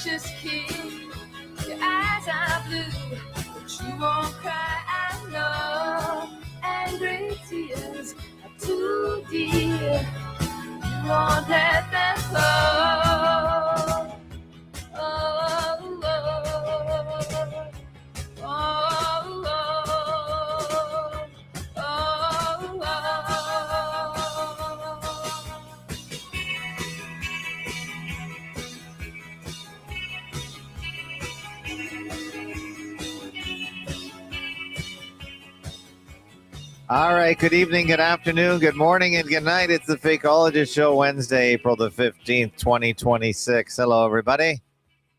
precious key. Your eyes are blue, but you won't cry, I know. Angry tears are too dear. You won't let them flow. Oh, oh, oh, oh, oh, oh, oh. All right, good evening, good afternoon, good morning, and good night. It's the Fakeologist Show, Wednesday, April the 15th, 2026. Hello, everybody.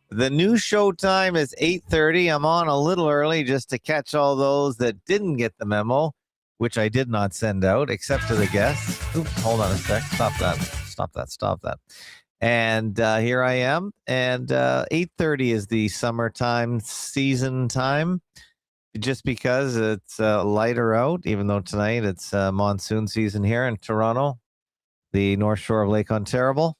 The new show time is 8:30. I'm on a little early just to catch all those that didn't get the memo, which I did not send out, except to the guests. Oops, hold on a sec. Stop that. And here I am. And 8:30 is the summertime season time. Just because it's lighter out, even though tonight it's monsoon season here in Toronto, the North Shore of Lake Ontario.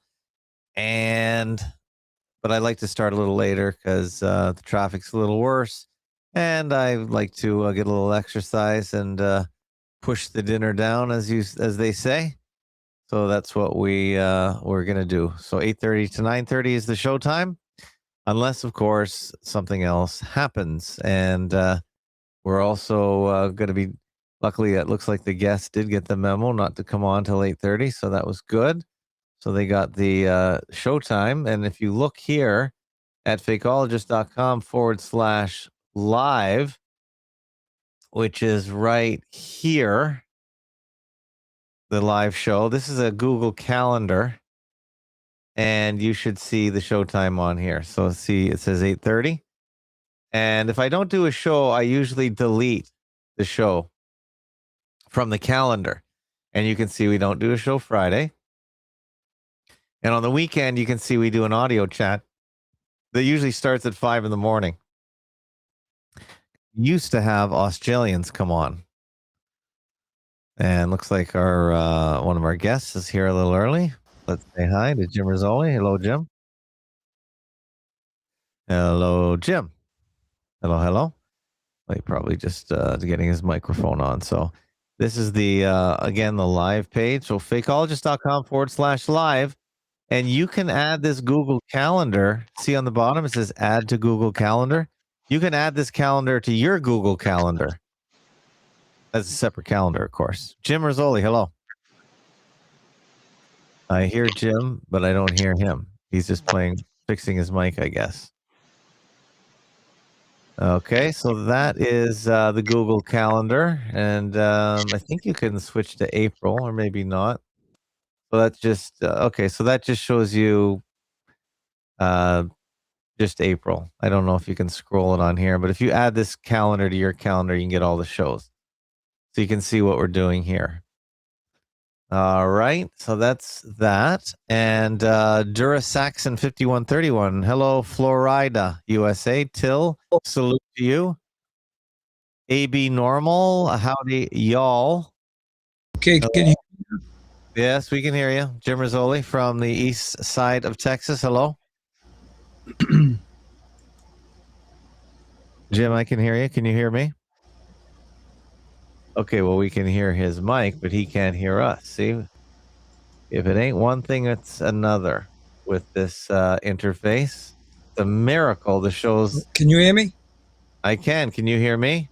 But I like to start a little later because the traffic's a little worse, and I like to get a little exercise and push the dinner down, as they say. So that's what we're gonna do. So 8:30 to 9:30 is the show time, unless of course something else happens. And we're also going to be, luckily, it looks like the guests did get the memo not to come on till 8:30, so that was good. So they got the show time. And if you look here at fakeologist.com/live, which is right here, the live show. This is a Google Calendar, and you should see the show time on here. So see, it says 8:30. And if I don't do a show, I usually delete the show from the calendar. And you can see we don't do a show Friday. And on the weekend, you can see we do an audio chat that usually starts at 5 in the morning. Used to have Australians come on. And looks like our one of our guests is here a little early. Let's say hi to Jim Rizoli. Hello, Jim. Hello, Jim. Hello. Like probably just getting his microphone on. So this is the again the live page. So fakeologist.com/live, and you can add this Google Calendar. See on the bottom it says add to Google Calendar. You can add this calendar to your Google Calendar as a separate calendar, of course. Jim Rizoli, hello. I hear Jim, but I don't hear him. He's just fixing his mic, I guess. Okay, so that is the Google Calendar, and I think you can switch to April, or maybe not. So that's just okay. So that just shows you just April. I don't know if you can scroll it on here, but if you add this calendar to your calendar, you can get all the shows, so you can see what we're doing here. All right, so that's that. And Durasaxon5131, hello, Florida, USA. Till, salute to you. AB Normal, howdy, y'all. Okay, can you? Yes, we can hear you. Jim Rizoli from the east side of Texas, hello. Jim, I can hear you. Can you hear me? Okay, well, we can hear his mic, but he can't hear us. See, if it ain't one thing, it's another with this interface. It's a miracle. The show's... Can you hear me? I can. Can you hear me?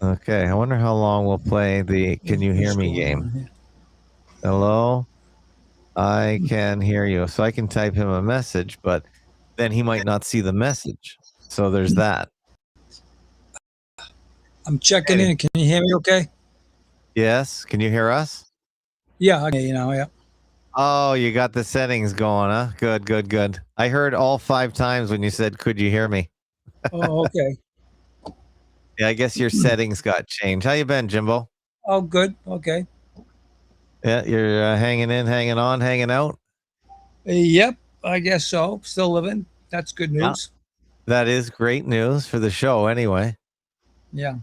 Okay, I wonder how long we'll play the Can You Hear Me game. Hello? I can hear you. So I can type him a message, but then he might not see the message. So there's that. I'm checking in. Can you hear me okay? Yes. Can you hear us? Yeah, okay, yeah. Oh, you got the settings going, huh? Good. I heard all 5 times when you said, could you hear me? Oh, okay. Yeah, I guess your settings got changed. How you been, Jimbo? Oh, good. Okay. Yeah, you're hanging in, hanging on, hanging out? Yep, I guess so. Still living. That's good news. That is great news for the show anyway. Yeah.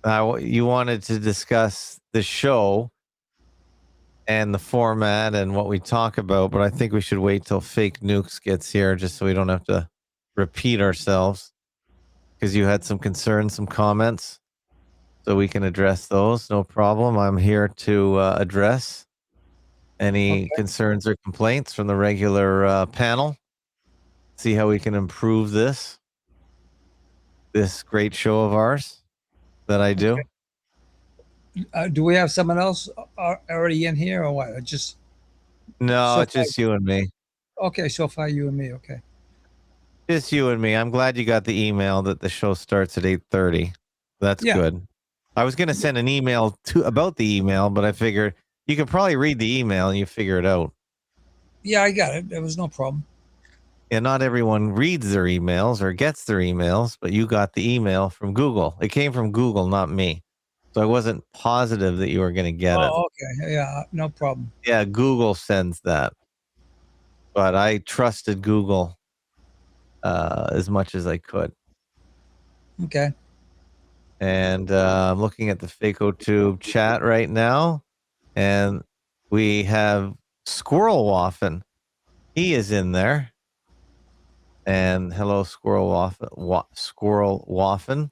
You wanted to discuss the show, and the format and what we talk about, but I think we should wait till Fake Nukes gets here just so we don't have to repeat ourselves, because you had some concerns, some comments, so we can address those. No problem. I'm here to address any Okay. concerns or complaints from the regular panel. See how we can improve this great show of ours that I do. Do we have someone else already in here or what? Just No, so it's just you and me. okay. So far, you and me. Okay. Just you and me. I'm glad you got the email that the show starts at 8:30. That's Yeah. good. I was going to send an email about the email, but I figured you could probably read the email and you figure it out. Yeah, I got it. There was no problem. And not everyone reads their emails or gets their emails, but you got the email from Google. It came from Google, not me. So I wasn't positive that you were going to get it. Oh, okay. Yeah, no problem. Yeah, Google sends that. But I trusted Google as much as I could. Okay. And I'm looking at the FAK12 chat right now, and we have Squirrel Waffen. He is in there. And hello, Squirrel Waffen.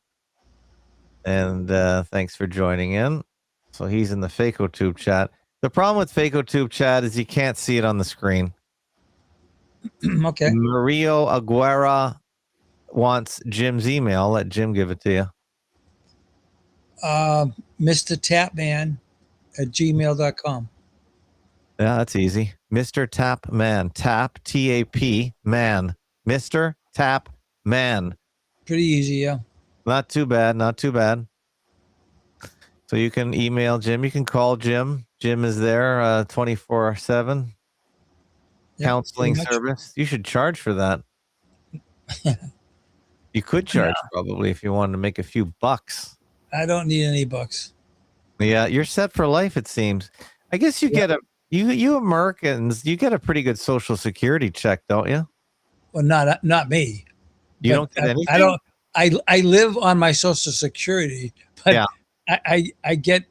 And thanks for joining in. So he's in the FAK12 chat. The problem with FAK12 chat is you can't see it on the screen. Okay. Mario Aguera wants Jim's email. Let Jim give it to you. Mr. Tapman at gmail.com. Yeah, that's easy. Mr. Tap Man. Tap, T-A-P, man. Mr. Tap Man. Pretty easy, yeah. Not too bad. Not too bad. So you can email Jim. You can call Jim. Jim is there 24/7. Yep, Counseling pretty much. service. You should charge for that. You could charge probably if you wanted to make a few bucks. I don't need any bucks. Yeah, you're set for life, it seems. I guess you get you Americans, you get a pretty good Social Security check, don't you? Well, not me. You But don't get anything? I don't. I live on my Social Security, but Yeah. I get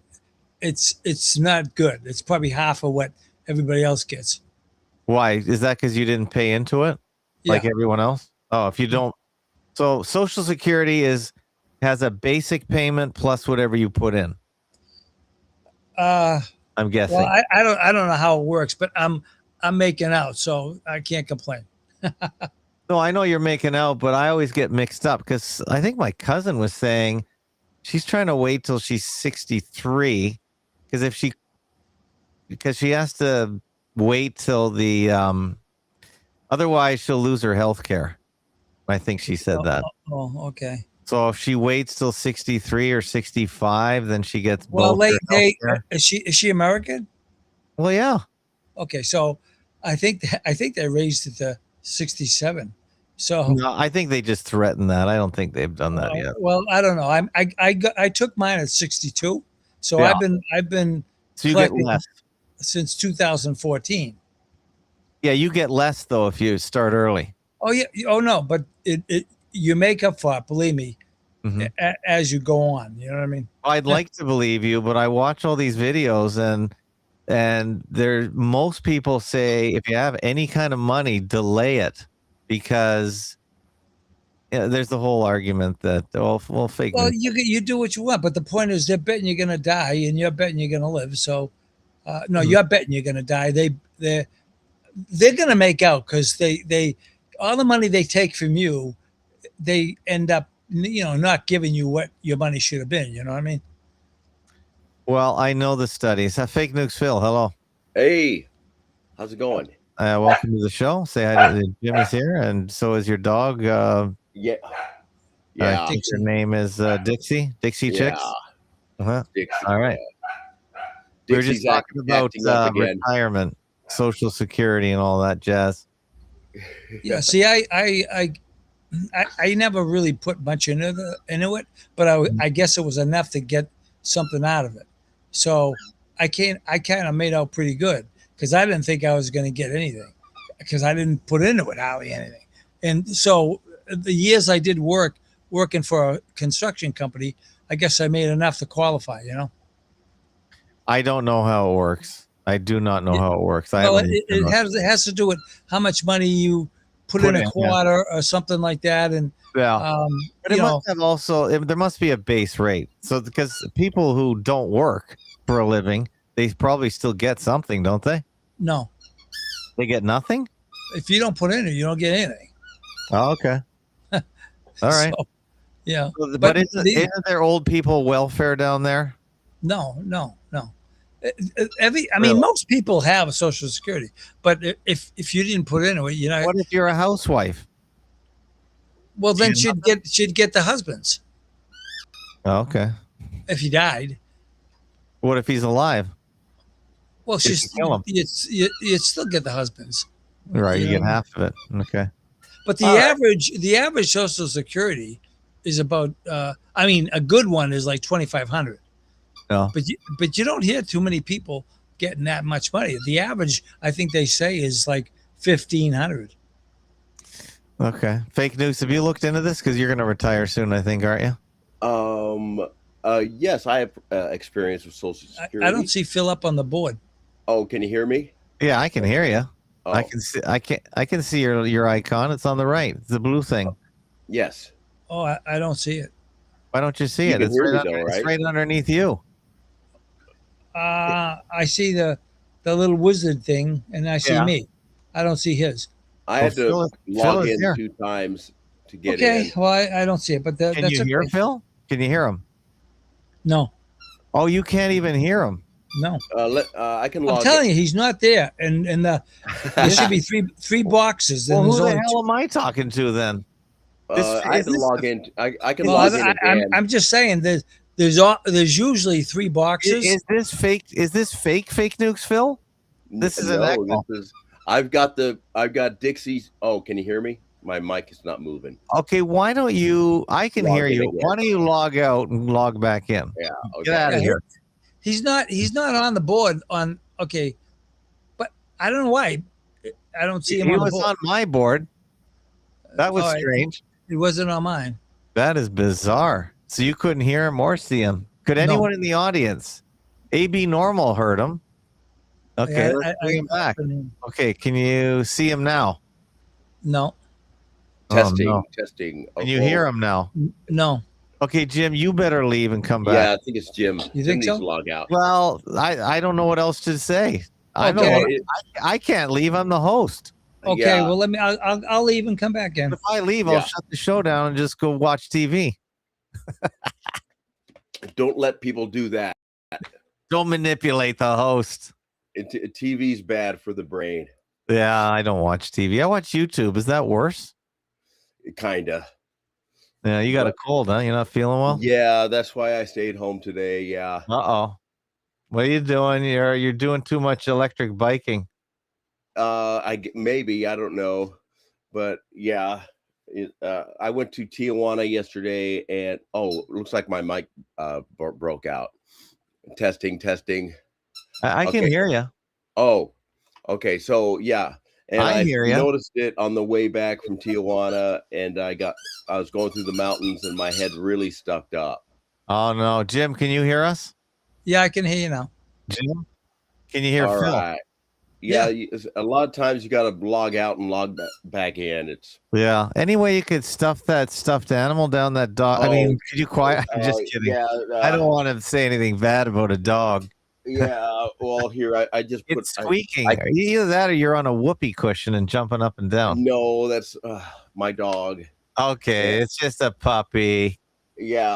it's not good. It's probably half of what everybody else gets. Why? Is that because you didn't pay into it like Yeah. everyone else? Oh, if you don't. So Social Security has a basic payment plus whatever you put in. I'm guessing. Well, I don't know how it works, but I'm making out, so I can't complain. No, I know you're making out, but I always get mixed up because I think my cousin was saying she's trying to wait till she's 63 because she has to wait till the otherwise she'll lose her health care. I think she said that. Oh, okay. So if she waits till 63 or 65, then she gets Well, both her healthcare. is she American? Well, yeah. Okay, so I think they raised it to 67. So No, I think they just threatened that. I don't think they've done that yet. Well, I don't know. I took mine at 62, so Yeah. I've been So you get collecting less. since 2014. Yeah, you get less though if you start early. Oh yeah. Oh no, but it you make up for it. Believe me, Mhm. as you go on. You know what I mean? I'd like to believe you, but I watch all these videos and most people say if you have any kind of money, delay it because there's the whole argument that fake Well, news. you do what you want, but the point is they're betting you're going to die, and you're betting you're going to live. So, no, Mhm. you're betting you're going to die. They're going to make out because they all the money they take from you, they end up not giving you what your money should have been. You know what I mean? Well, I know the studies. Fake Nukes Phil, hello. Hey, how's it going? Welcome to the show. Say hi to Jim is here, and so is your dog. Yeah. I think your name is Dixie Chicks. Uh-huh. Dixie, All right. We were just Dixie's talking about acting up again. retirement, Social Security, and all that jazz. Yeah. See, I never really put much into it, but I guess it was enough to get something out of it. So I kind of made out pretty good because I didn't think I was going to get anything because I didn't put into it hardly anything. And so the years I did working for a construction company, I guess I made enough to qualify. I don't know how it works. I do not know how it works. Well, it has to do with how much money you put in a quarter or something like that, and but it must have also. There must be a base rate. So because people who don't work for a living, they probably still get something, don't they? No, they get nothing. If you don't put in it, you don't get anything. Oh, okay. All right. So, yeah, but isn't there old people welfare down there? No. I mean, most people have a Social Security, but if you didn't put in it, What if you're a housewife? Well, then she'd get the husband's. Oh, okay. If he died. What if he's alive? Well, you'd still get the husband's. Right, you get half of it. Okay. But the average Social Security is about. I mean, a good one is like $2,500. No. But you don't hear too many people getting that much money. The average, I think they say, is like $1,500. Okay. Fake news. Have you looked into this? Because you're going to retire soon, I think, aren't you? Yes, I have experience with Social Security. I don't see Phil up on the board. Oh, can you hear me? Yeah, I can hear you. Oh. I can see your icon. It's on the right. It's the blue thing. Yes. Oh, I don't see it. Why don't you see it? It's right underneath you. I see the little wizard thing, and I see me. I don't see his. I had to log in 2 times to get in. Okay, well, I don't see it, but can you hear Phil? Can you hear him? No. Oh, you can't even hear him. No. I can log. I'm telling you, he's not there, and there should be three boxes. Well, who the hell am I talking to then? I can log in. I can log in again. I'm just saying there's usually 3 boxes. Is this fake? Is this fake nukes, Phil? This is an echo. I've got Dixie's. Oh, can you hear me? My mic is not moving. Okay, why don't you? I can hear you. Again. Why don't you log out and log back in? Yeah. Okay. Get out of here. He's not on the board on. Okay, but I don't know why. I don't see him. He was on my board. That was strange. It wasn't on mine. That is bizarre. So you couldn't hear him or see him. Could anyone in the audience? AB Normal heard him. Okay, let's bring him back. Okay, can you see him now? No. Testing. Can you hear him now? No. Okay, Jim, you better leave and come back. Yeah, I think it's Jim. You think so? Needs to log out. Well, I don't know what else to say. I can't leave. I'm the host. Okay, well let me. I'll leave and come back in. If I leave, I'll shut the show down and just go watch TV. Don't let people do that. Don't manipulate the host. TV's bad for the brain. Yeah, I don't watch TV. I watch YouTube. Is that worse? Kinda. Yeah, you got a cold, huh? You're not feeling well? Yeah, that's why I stayed home today. Yeah. Uh-oh. What are you doing? You're doing too much electric biking. Maybe, I don't know. But yeah. I went to Tijuana yesterday and it looks like my mic broke out. Testing. I can hear you. Oh, okay. So yeah. And I noticed it on the way back from Tijuana, and I was going through the mountains, and my head really stuck up. Oh no, Jim, can you hear us? Yeah, I can hear you now. Jim, can you hear All Phil? Right. Yeah, a lot of times you got to log out and log back in. Any way you could stuff that stuffed animal down that dog. I mean, could you quiet? I'm just kidding. Yeah, I don't want to say anything bad about a dog. Yeah, well, here I just put squeaking. Either that or you're on a whoopee cushion and jumping up and down. No, that's my dog. Okay, it's just a puppy. Yeah,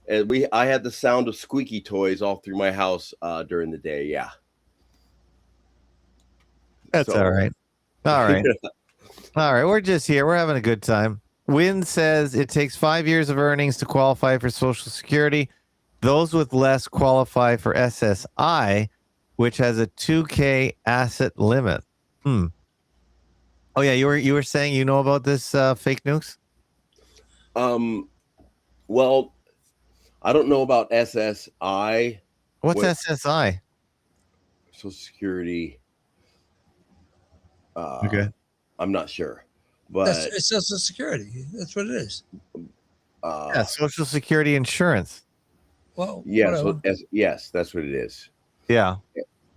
and I had the sound of squeaky toys all through my house during the day. Yeah, that's all right. All right, all right. We're just here. We're having a good time. Wynn says it takes 5 years of earnings to qualify for Social Security. Those with less qualify for SSI, which has a 2K asset limit. Oh yeah, you were saying you know about this fake nukes? Well, I don't know about SSI. What's SSI? Social Security. Okay, I'm not sure, but it's Social Security. That's what it is. Yeah, Social Security insurance. Well, yes, yes, that's what it is. Yeah.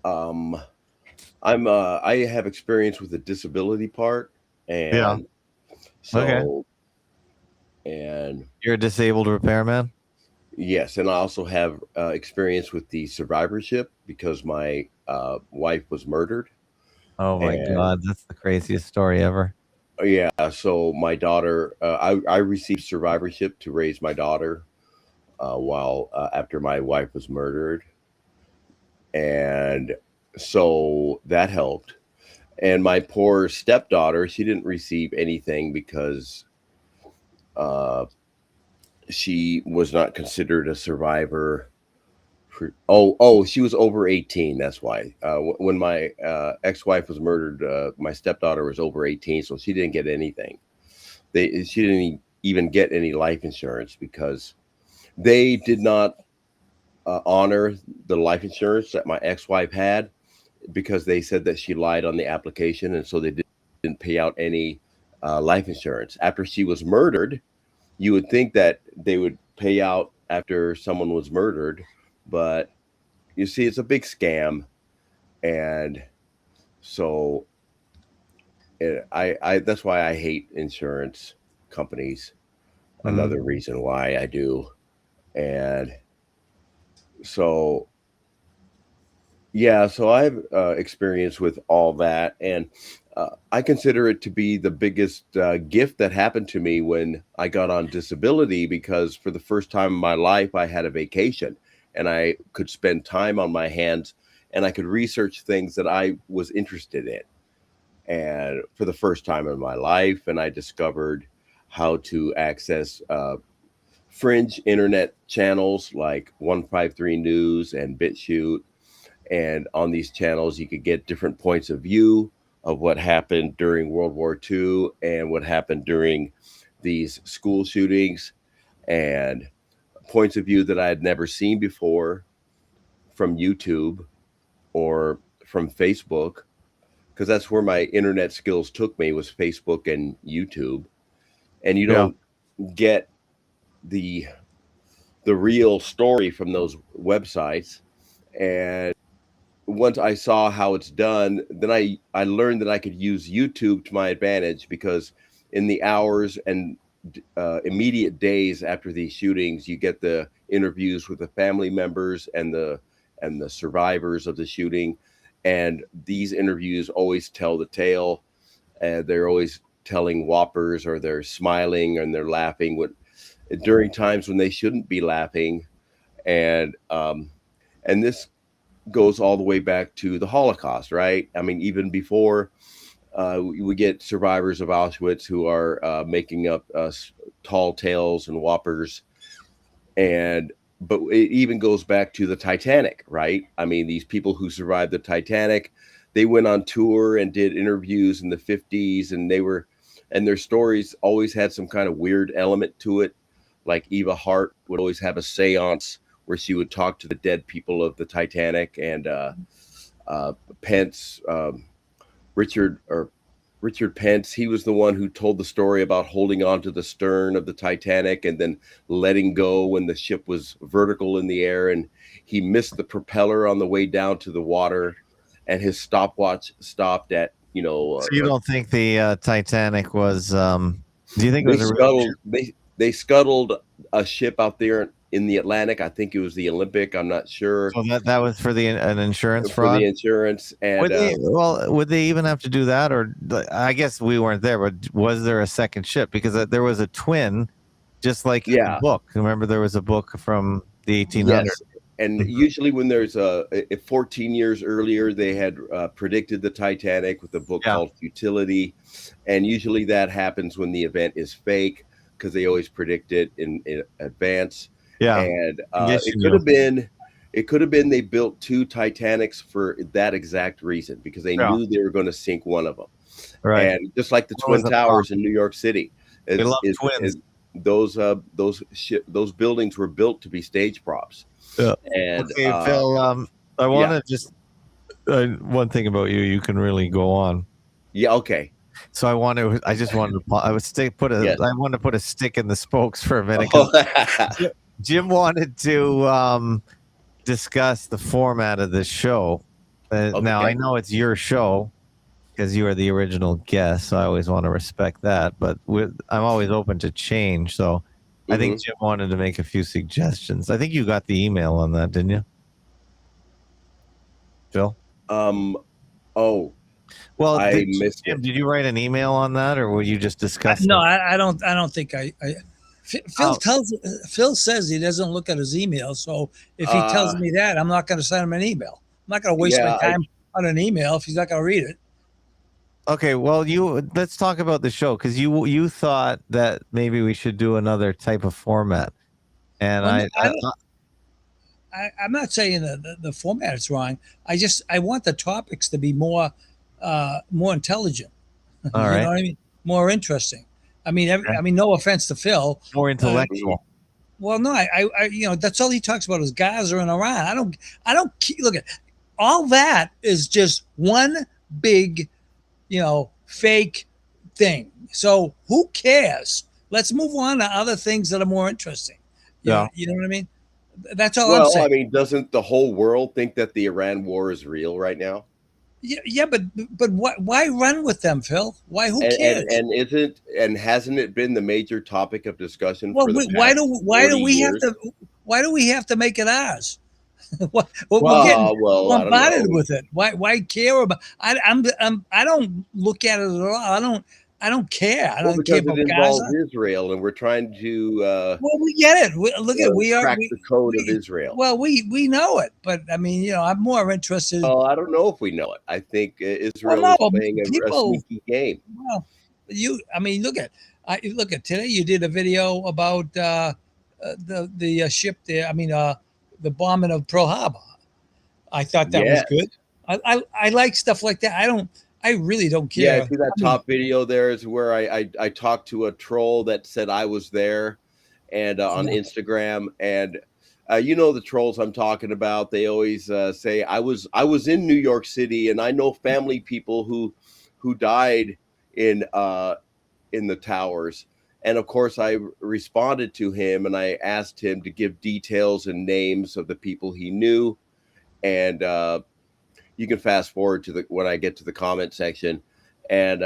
Um, I have experience with the disability part, Yeah. and Okay. so and You're a disabled repairman? yes, and I also have experience with the survivorship because my wife was murdered, Oh my and God, that's the craziest story ever. yeah, so my daughter, I received survivorship to raise my daughter while after my wife was murdered, and so that helped. And my poor stepdaughter, she didn't receive anything because uh, she was not considered a survivor. She was over 18. That's why. When my ex-wife was murdered, my stepdaughter was over 18, so she didn't get anything. She didn't even get any life insurance because they did not honor the life insurance that my ex-wife had because they said that she lied on the application, and so they didn't pay out any life insurance. After she was murdered, you would think that they would pay out after someone was murdered, but you see, it's a big scam, and so I that's why I hate insurance companies. Mhm. Another reason why I do, and so yeah, so I've experience with all that, and I consider it to be the biggest gift that happened to me when I got on disability because for the first time in my life, I had a vacation and I could spend time on my hands and I could research things that I was interested in. And for the first time in my life, and I discovered how to access fringe internet channels like 153 News and BitChute, and on these channels, you could get different points of view of what happened during World War II and what happened during these school shootings, and points of view that I had never seen before from YouTube or from Facebook, because that's where my internet skills took me, was Facebook and YouTube. And you Yeah. don't get the real story from those websites. And once I saw how it's done, then I learned that I could use YouTube to my advantage because in the hours and immediate days after these shootings, you get the interviews with the family members and the survivors of the shooting, and these interviews always tell the tale. And they're always telling whoppers, or they're smiling and they're laughing during times when they shouldn't be laughing, and this goes all the way back to the Holocaust, right? I mean, even before we get survivors of Auschwitz who are making up tall tales and whoppers, but it even goes back to the Titanic, right? I mean, these people who survived the Titanic, they went on tour and did interviews in the 50s, and their stories always had some kind of weird element to it. Like Eva Hart would always have a seance where she would talk to the dead people of the Titanic, and Pence, Richard or Richard Pence, he was the one who told the story about holding on to the stern of the Titanic and then letting go when the ship was vertical in the air, and he missed the propeller on the way down to the water, and his stopwatch stopped at So you don't think the Titanic was? Do you think it they was a real scuttled they scuttled a ship out there in the Atlantic. I think it was the Olympic. I'm not sure. So that was for an insurance For fraud? the insurance, and Would they even have to do that? Or I guess we weren't there, but was there a second ship? Because there was a twin, just like in the book. Remember, there was a book from the 1800s. Yes. And usually when there's 14 years earlier, they had predicted the Titanic with a book called Futility. And usually that happens when the event is fake, because they always predict it in advance. Yeah. And it could have been they built two Titanics for that exact reason, because they knew they were going to sink one of them. Right. And just like the Twin Towers in New York City. They love twins. Those buildings were built to be stage props. Yeah. And okay, Phil, I want to just one thing about you. You can really go on. Yeah. Okay. So I wanted to put a stick in the spokes for a minute. Jim wanted to discuss the format of this show, Now I know it's your show because you are the original guest, so I always want to respect that. But I'm always open to change. So I think Jim wanted to make a few suggestions. I think you got the email on that, didn't you, Phil? Oh, well, I missed Jim, it. did you write an email on that, or were you just discussing? No, I don't think I. Phil says he doesn't look at his email, so if he tells me that, I'm not going to send him an email. I'm not going to waste my time on an email if he's not going to read it. Okay, well, let's talk about the show because you thought that maybe we should do another type of format, and I'm not saying that the format is wrong. I want the topics to be more intelligent. All right. You know what I mean? More interesting. I mean, no offense to Phil. More intellectual. Well, no, I that's all he talks about is Gaza and Iran. I don't look at all that is just one big, fake thing. So who cares? Let's move on to other things that are more interesting. Yeah. You know what I mean? That's all I'm saying. Well, I mean, doesn't the whole world think that the Iran war is real right now? Yeah, but why run with them, Phil? Why? Who cares? And hasn't it been the major topic of discussion? Well, for the why do we years? Why do we have to make it ours? We're getting bombarded with it. Why care about? I don't look at it at all. I don't care. I don't care about it involves Gaza. Israel, and we're trying to. Well, we get it. We crack the code of Israel. Well, we know it, but I mean, I'm more interested. Oh, I don't know if we know it. I think Israel is playing a sneaky game. Well, look at today. You did a video about the ship there. The bombing of Pearl Harbor. I thought that was good. I like stuff like that. I really don't care. Yeah, see that top video there is where I talked to a troll that said I was there, and on Instagram, and the trolls I'm talking about. They always say I was in New York City, and I know family people who died in the towers. And of course, I responded to him, and I asked him to give details and names of the people he knew, and you can fast forward to when I get to the comment section, and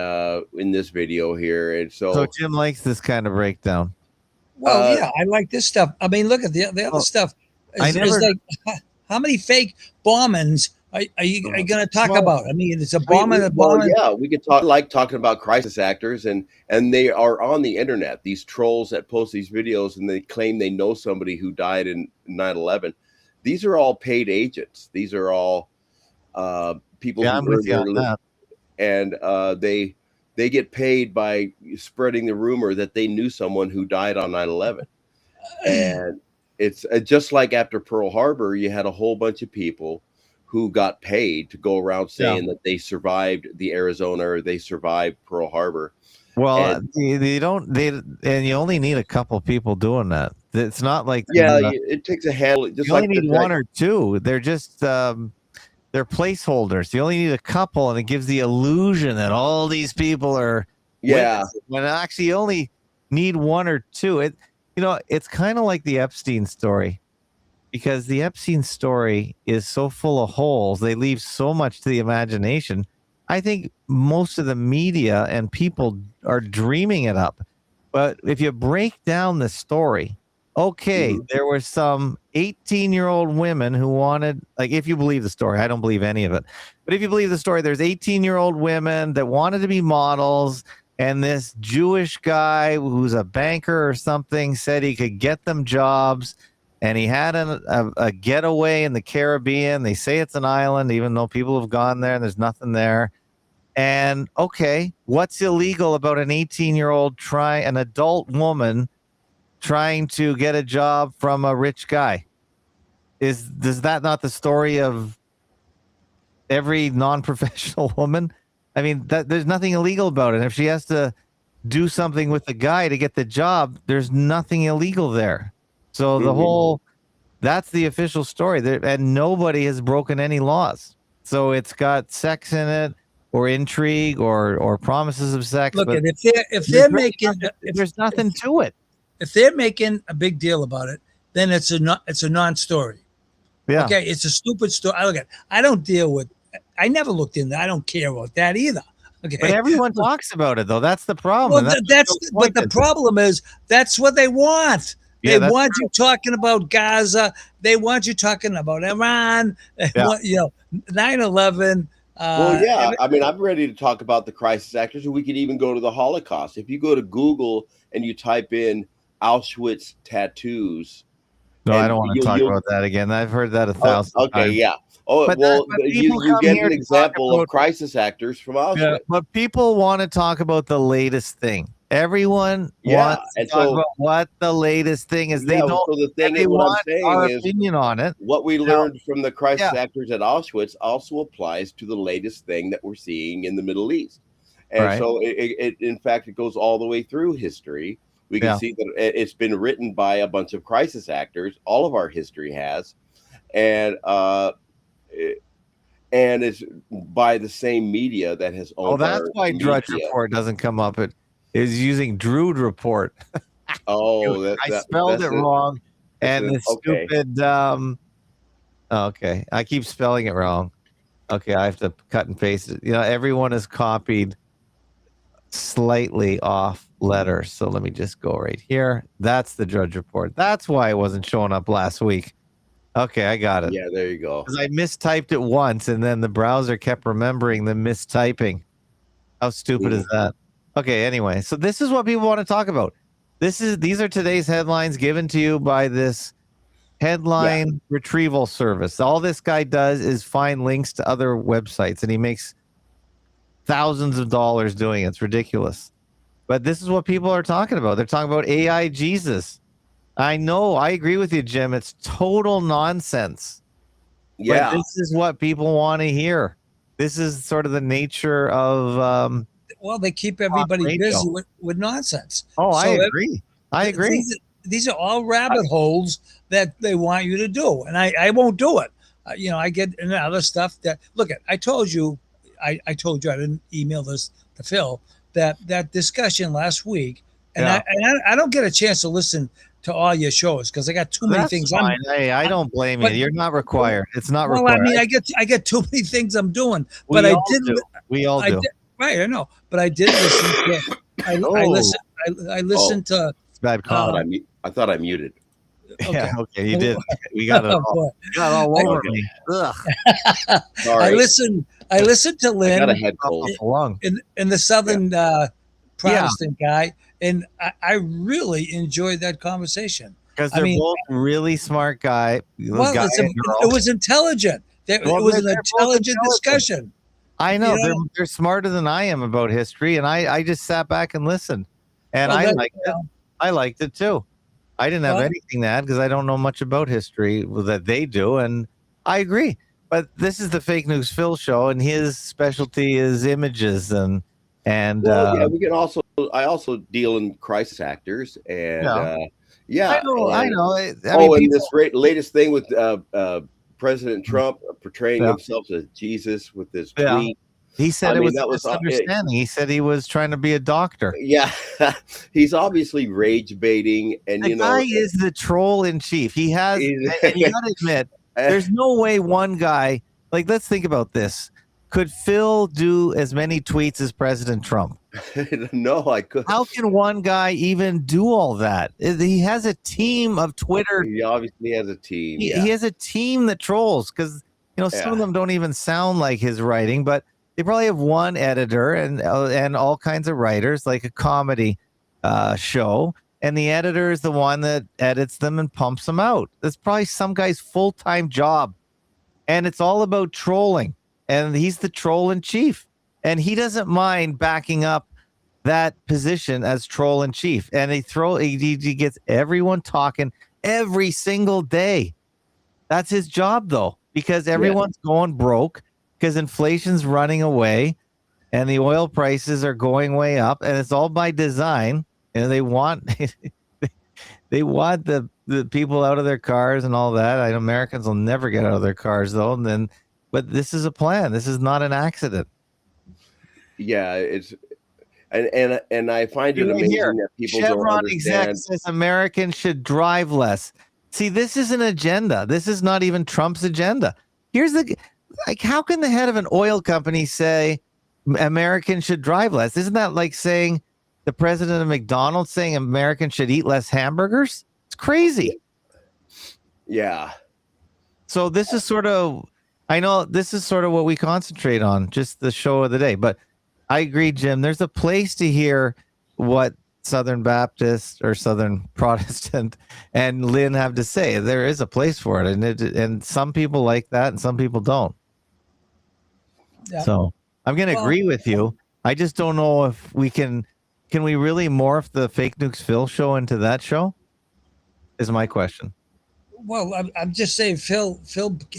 in this video here. And so Jim likes this kind of breakdown. Well, yeah, I like this stuff. I mean, look at the other stuff. How many fake bombings are you going to talk about? I mean, it's a bombing. Yeah, we could talking about crisis actors, and they are on the internet. These trolls that post these videos and they claim they know somebody who died in 9/11. These are all paid agents. These are all people who and they get paid by spreading the rumor that they knew someone who died on 9/11. And it's just like after Pearl Harbor, you had a whole bunch of people who got paid to go around saying that they survived the Arizona or they survived Pearl Harbor. Well, and you only need a couple people doing that. It's not like it takes a handle. You only need one or two. They're just they're placeholders. You only need a couple, and it gives the illusion that all these people are. Yeah. When actually you only need one or two. It's kind of like the Epstein story, because the Epstein story is so full of holes. They leave so much to the imagination. I think most of the media and people are dreaming it up. But if you break down the story, there were some 18-year-old women who wanted, if you believe the story, I don't believe any of it. But if you believe the story, there's 18-year-old women that wanted to be models. And this Jewish guy who's a banker or something said he could get them jobs. And he had a getaway in the Caribbean. They say it's an island, even though people have gone there and there's nothing there. And what's illegal about an 18-year-old an adult woman trying to get a job from a rich guy? Is that not the story of every non-professional woman? I mean, there's nothing illegal about it. If she has to do something with the guy to get the job, there's nothing illegal there. So that's the official story there, and nobody has broken any laws. So it's got sex in it, or intrigue, or promises of sex. Look, if they're making, there's nothing to it. If they're making a big deal about it, then it's a non-story. Yeah. Okay, it's a stupid story. I don't deal with I never looked in there. I don't care about that either. Okay. But everyone talks about it, though. That's the problem. Well, but the problem is that's what they want. Yeah, They want you talking about Gaza. They want you talking about Iran. They want, 9/11. Well, yeah. I mean, I'm ready to talk about the crisis actors, and we could even go to the Holocaust. If you go to Google and you type in Auschwitz tattoos. No, I don't want to talk about that again. I've heard that 1,000 times. Okay, yeah. Oh, but you get an example of crisis actors from Auschwitz. Yeah, but people want to talk about the latest thing. Everyone wants to talk about what the latest thing is. They don't. So the thing is, what I'm saying our is, opinion on it. What we learned from the crisis actors at Auschwitz also applies to the latest thing that we're seeing in the Middle East. And so, in fact, it goes all the way through history. We can see that it's been written by a bunch of crisis actors. All of our history has, and it's by the same media that has owned. Oh, that's why Drudge Report doesn't come up. It is using Drude Report. Oh, I spelled it wrong, and the stupid. Okay, I keep spelling it wrong. Okay, I have to cut and paste it. Everyone is copied slightly off letters. So let me just go right here. That's the Drudge Report. That's why it wasn't showing up last week. Okay, I got it. Yeah, there you go. Because I mistyped it once, and then the browser kept remembering the mistyping. How stupid is that? Okay, anyway, so this is what people want to talk about. These are today's headlines given to you by this headline retrieval service. All this guy does is find links to other websites, and he makes thousands of dollars doing it. It's ridiculous. But this is what people are talking about. They're talking about AI Jesus. I know. I agree with you, Jim. It's total nonsense. Yeah. But this is what people want to hear. This is sort of the nature of... well, they keep everybody busy with nonsense. Oh, so I agree. These are all rabbit holes that they want you to do. And I won't do it. I get other stuff that... Look, I told you, I told you I didn't email this to Phil, that discussion last week, and I don't get a chance to listen to all your shows because I got too many things. Fine. Hey, I don't blame you. You're not required. It's not required. I mean, I get too many things I'm doing, but I didn't. We all do. Right, I know, but I did listen to. I listened to. It's bad call. I thought I muted. Okay. Yeah, okay, you did. We got it all over me. Ugh. Sorry. I listened to Lynn. I got a head cold. In the Southern Protestant guy, and I really enjoyed that conversation. Because they're both really smart guy. Well, it was intelligent. It was an intelligent discussion. I know. They're smarter than I am about history, and I just sat back and listened. And I liked it. I liked it too. I didn't have anything to add because I don't know much about history that they do, and I agree. But this is the Fake News Phil show, and his specialty is images and we can also. I also deal in crisis actors, and I know. And this latest thing with President Trump portraying himself as Jesus with this tweet. He said it was a misunderstanding. He said he was trying to be a doctor. Yeah, he's obviously rage baiting, and the guy is the troll in chief. He has. And you gotta admit, there's no way one guy. Like, let's think about this. Could Phil do as many tweets as President Trump? No, I couldn't. How can one guy even do all that? He has a team of Twitter. He obviously has a team. He has a team that trolls because some of them don't even sound like his writing, but they probably have one editor and all kinds of writers, like a comedy show, and the editor is the one that edits them and pumps them out. That's probably some guy's full-time job, and it's all about trolling. And he's the troll in chief, and he doesn't mind backing up that position as troll in chief. And he gets everyone talking every single day. That's his job, though, because everyone's going broke because inflation's running away, and the oil prices are going way up, and it's all by design. And they want the people out of their cars and all that. Americans will never get out of their cars, though, but this is a plan. This is not an accident. Yeah, it's and I find it amazing that people Chevron don't understand. Exec says Americans should drive less. See, this is an agenda. This is not even Trump's agenda. like, how can the head of an oil company say Americans should drive less? Isn't that like saying the president of McDonald's saying Americans should eat less hamburgers? It's crazy. Yeah. So this is sort of, I know this is sort of what we concentrate on, just the show of the day. But I agree, Jim. There's a place to hear what Southern Baptist or Southern Protestant and Lynn have to say. There is a place for it, and some people like that, and some people don't. Yeah. So I'm going to agree with you. I just don't know if we can we really morph the Fake Nukes Phil show into that show? Is my question. Well, I'm just saying Phil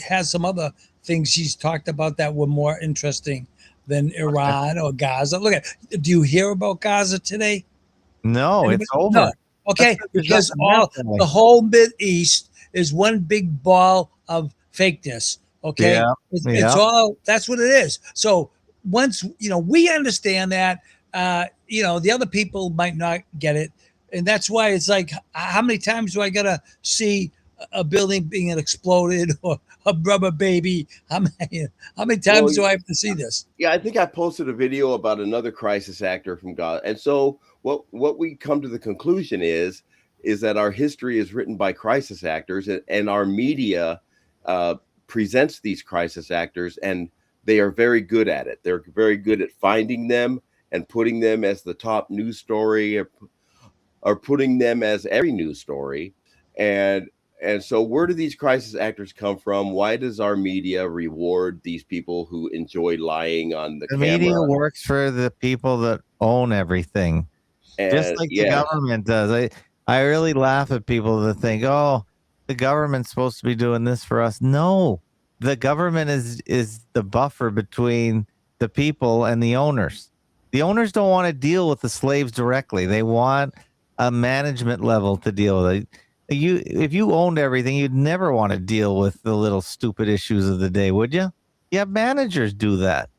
has some other things he's talked about that were more interesting than Iran or Gaza. Look do you hear about Gaza today? No, Anybody? It's over. No. Okay, because the whole Mid East is one big ball of fakeness. Okay, yeah, it's all, that's what it is. So once we understand that, the other people might not get it, and that's why it's like, how many times do I gotta see a building being exploded or a rubber baby? How many times do I have to see this? Yeah, I think I posted a video about another crisis actor from Gaza, and so what we come to the conclusion is that our history is written by crisis actors, and our media presents these crisis actors, and they are very good at it. They're very good at finding them and putting them as the top news story, or putting them as every news story. And so where do these crisis actors come from? Why does our media reward these people who enjoy lying on the camera? The media works for the people that own everything, just like the government does. I really laugh at people that think, oh, the government's supposed to be doing this for us. No, the government is the buffer between the people and the owners. The owners don't want to deal with the slaves directly. They want a management level to deal with it. If you owned everything, you'd never want to deal with the little stupid issues of the day, would you? You have managers do that.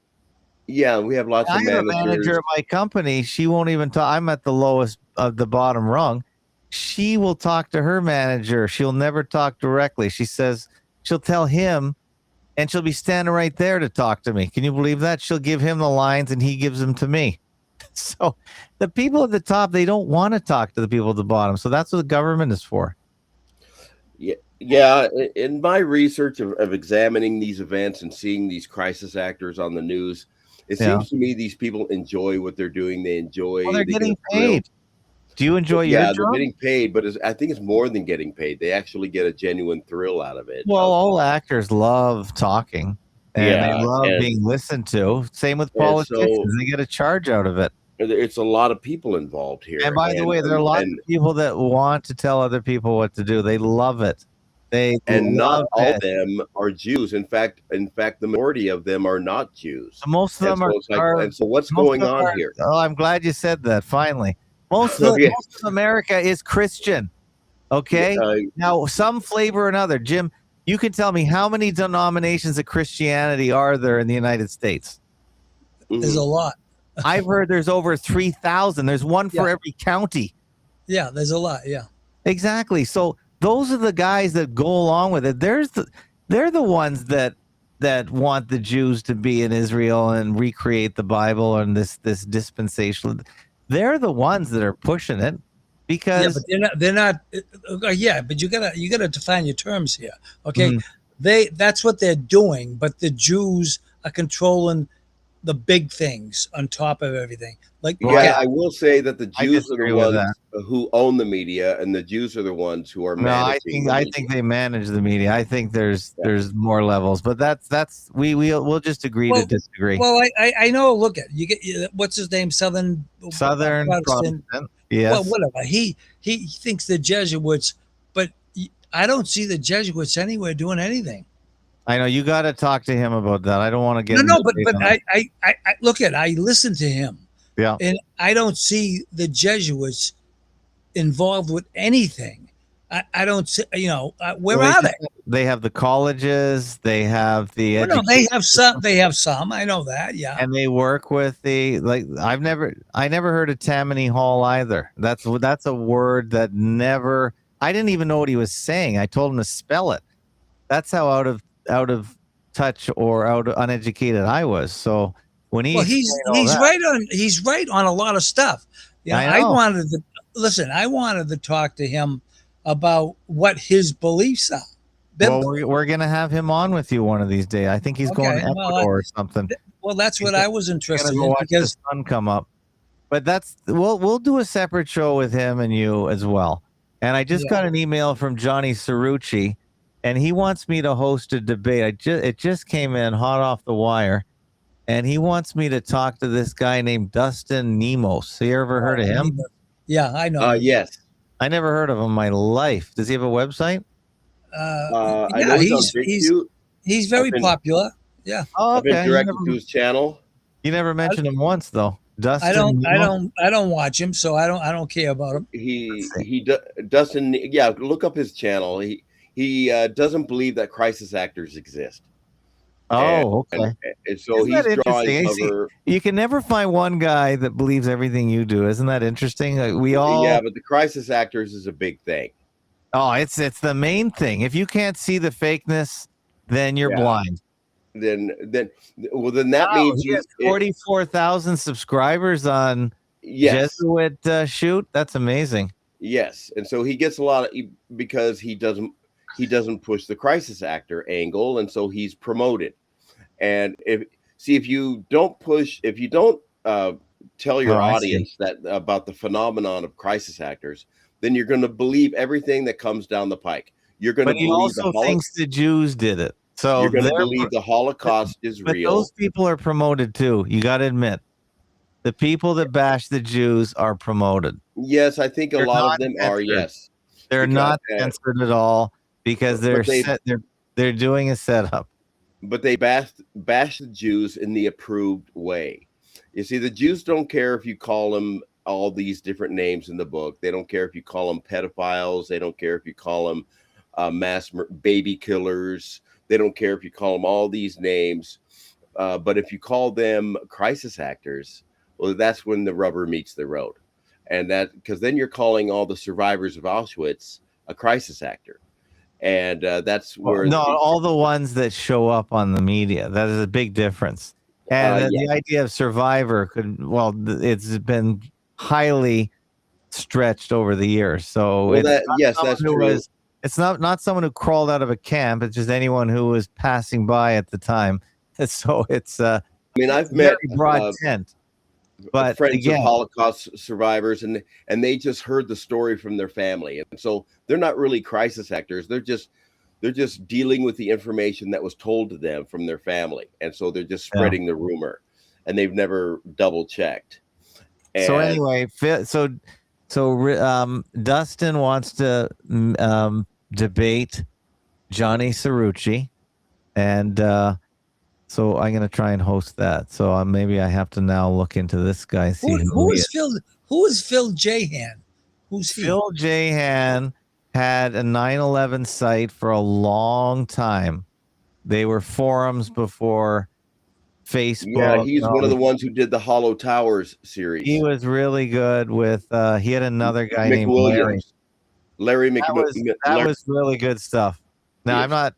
Yeah, we have lots of managers. I have a manager at my company. She won't even talk. I'm at the lowest of the bottom rung. She will talk to her manager. She'll never talk directly. She says she'll tell him, and she'll be standing right there to talk to me. Can you believe that? She'll give him the lines, and he gives them to me. So the people at the top, they don't want to talk to the people at the bottom. So that's what the government is for. Yeah. In my research of examining these events and seeing these crisis actors on the news, it seems to me these people enjoy what they're doing. They enjoy. Well, they're getting paid. Do you enjoy your job? Yeah, they're getting paid, but I think it's more than getting paid. They actually get a genuine thrill out of it. Well, all actors love talking, and they love being listened to. Same with politicians. They get a charge out of it. It's a lot of people involved here. And by the way, there are a lot of people that want to tell other people what to do. They love it. Not all of them are Jews. In fact, the majority of them are not Jews. Most of them are. And so what's going on here? Oh, I'm glad you said that. Finally, most of America is Christian. Okay. Now, some flavor or another. Jim, you can tell me how many denominations of Christianity are there in the United States? There's a lot. I've heard there's over 3,000. There's one for every county. Yeah, there's a lot. Yeah, exactly. So those are the guys that go along with it. They're the ones that want the Jews to be in Israel and recreate the Bible and this dispensation. They're the ones that are pushing it because but they're not. But you gotta define your terms here. Okay, that's what they're doing. But the Jews are controlling the big things on top of everything. I will say that the Jews are the ones who own the media, and the Jews are the ones who are managing. I think they manage the media. I think there's more levels, but we'll just agree to disagree. Well, I know. Look at you get what's his name, Southern Protestant. Yes. Well, whatever. He thinks the Jesuits, but I don't see the Jesuits anywhere doing anything. I know you got to talk to him about that. I don't want to get but I look at. I listen to him. Yeah, and I don't see the Jesuits involved with anything. I don't see. Where are they? They have the colleges. They have the. They have some. They have some. I know that. Yeah, and they work with the I never heard of Tammany Hall either. That's a word that never. I didn't even know what he was saying. I told him to spell it. That's how out of touch or out uneducated I was. So when he he's right on a lot of stuff. You know, I know. I wanted to talk to him about what his beliefs are. Well, we're going to have him on with you one of these days. I think he's going to Ecuador or something. Well, that's what I was interested in, watch because the sun come up. But we'll do a separate show with him and you as well. And I just got an email from Johnny Cerrucci, and he wants me to host a debate. It just came in hot off the wire, and he wants me to talk to this guy named Dustin Nemos. Have you ever heard of him? Yeah, I know. Yes. I never heard of him in my life. Does he have a website? I know he's very popular. Yeah. Oh, okay. I've been directed to his channel. You never mentioned him once, though. Dustin. I don't watch him, so I don't care about him. Dustin. Yeah, look up his channel. He doesn't believe that crisis actors exist. Oh, okay. And so he's drawing cover. You can never find one guy that believes everything you do. Isn't that interesting? Yeah, but the crisis actors is a big thing. Oh, it's the main thing. If you can't see the fakeness, then you're blind. Then that means he has 44,000 subscribers on Jesuit Shoot. That's amazing. Yes, and so he gets a lot because he doesn't push the crisis actor angle, and so he's promoted. And if you don't tell your audience that about the phenomenon of crisis actors, then you're going to believe everything that comes down the pike. You're going to believe. He also thinks the Jews did it. So you're going to believe the Holocaust is real. But those people are promoted too. You got to admit, the people that bash the Jews are promoted. Yes, I think a lot of them are. Yes, they're not censored at all because they're doing a setup. But they bash the Jews in the approved way. You see, the Jews don't care if you call them all these different names in the book. They don't care if you call them pedophiles. They don't care if you call them mass baby killers. They don't care if you call them all these names. But if you call them crisis actors, well, that's when the rubber meets the road. And that, because then you're calling all the survivors of Auschwitz a crisis actor. And that's where all the ones that show up on the media. That is a big difference. And the idea of survivor it's been highly stretched over the years. So that's true. It's not someone who crawled out of a camp. It's just anyone who was passing by at the time. So it's I've met broad tent. But friends of Holocaust survivors, and they just heard the story from their family, and so they're not really crisis actors. They're just dealing with the information that was told to them from their family, and so they're just spreading the rumor, and they've never double checked. So anyway, Dustin wants to debate Johnny Cerrucci, and so I'm going to try and host that. So maybe I have to now look into this guy. Who is Phil Jahan? Who's he? Phil Jahan had a 9/11 site for a long time. They were forums before Facebook. Yeah, he's one of the ones who did the Hollow Towers series. He was really good with. He had another guy named Larry That was really good stuff. Now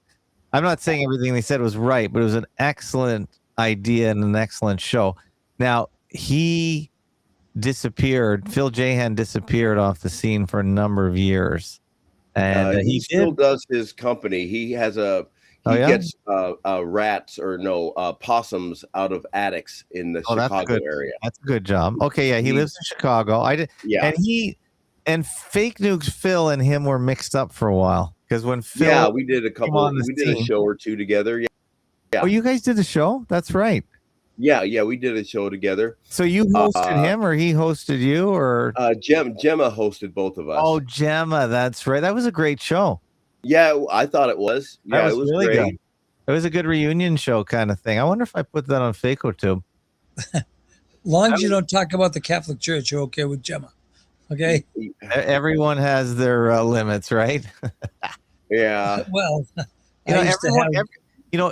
I'm not saying everything they said was right, but it was an excellent idea and an excellent show. Now, he disappeared. Phil Jahan disappeared off the scene for a number of years. And he still does his company. He has gets rats possums out of attics in the Chicago area. That's a good job. Okay, yeah, he lives in Chicago. And Fake Nukes Phil and him were mixed up for a while. Because when Phil, we did a show or two together. Yeah. Oh, you guys did a show? That's right. Yeah, we did a show together. So you hosted him, or he hosted you, or Gemma hosted both of us. Oh, Gemma, that's right. That was a great show. Yeah, I thought it was. Yeah, it was really great. Good. It was a good reunion show kind of thing. I wonder if I put that on FAKotube. Long as you don't talk about the Catholic Church, you're okay with Gemma. Okay. Everyone has their limits, right? Yeah. Well,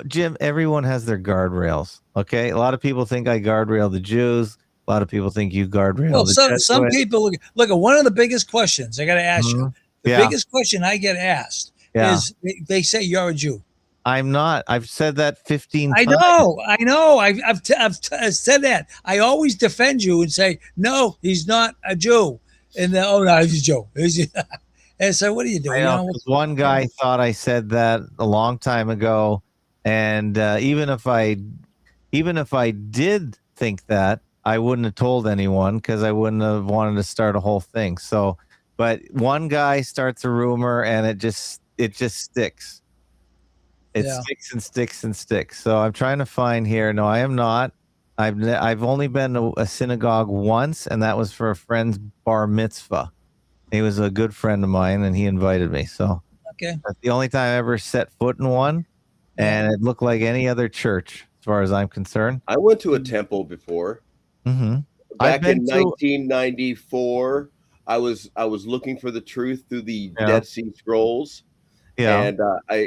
Jim, everyone has their guardrails. Okay. A lot of people think I guardrail the Jews. A lot of people think you guardrail the Jesuits. Some people look at one of the biggest questions I got to ask you. The biggest question I get asked is they say you're a Jew. I'm not. I've said that 15 I times. know. I've said that. I always defend you and say, no, he's not a Jew. And then, oh, no, he's a Jew. And so what do you do? I know, 'cause one guy thought I said that a long time ago, and even if I did think that, I wouldn't have told anyone because I wouldn't have wanted to start a whole thing. So, but one guy starts a rumor, and it just sticks. It sticks and sticks and sticks. So I'm trying to find here. No, I am not. I've only been to a synagogue once, and that was for a friend's bar mitzvah. He was a good friend of mine, and he invited me. So that's the only time I ever set foot in one, and it looked like any other church, as far as I'm concerned. I went to a temple before. Mm-hmm. Back in 1994, I was looking for the truth through the Dead Sea Scrolls. Yeah. And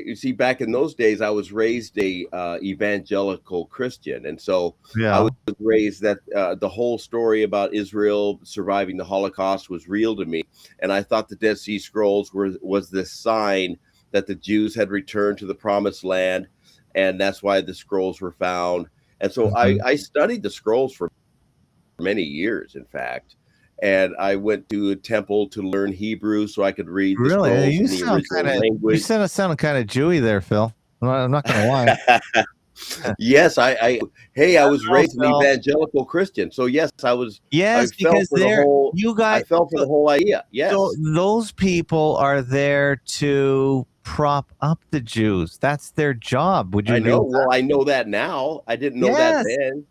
you see, back in those days, I was raised a evangelical Christian, and so I was raised that the whole story about Israel surviving the Holocaust was real to me, and I thought the Dead Sea Scrolls was this sign that the Jews had returned to the Promised Land, and that's why the scrolls were found. And so I studied the scrolls for many years, in fact. And I went to a temple to learn Hebrew so I could read the scrolls in the original language. You sound kind of Jewy there, Phil. I'm not going to lie. Yes, I was raised an evangelical Christian, so yes, I was. Yes, because I fell for the whole idea. Yes, so those people are there to prop up the Jews. That's their job. Would you? I know. Well, I know that now. I didn't know that then.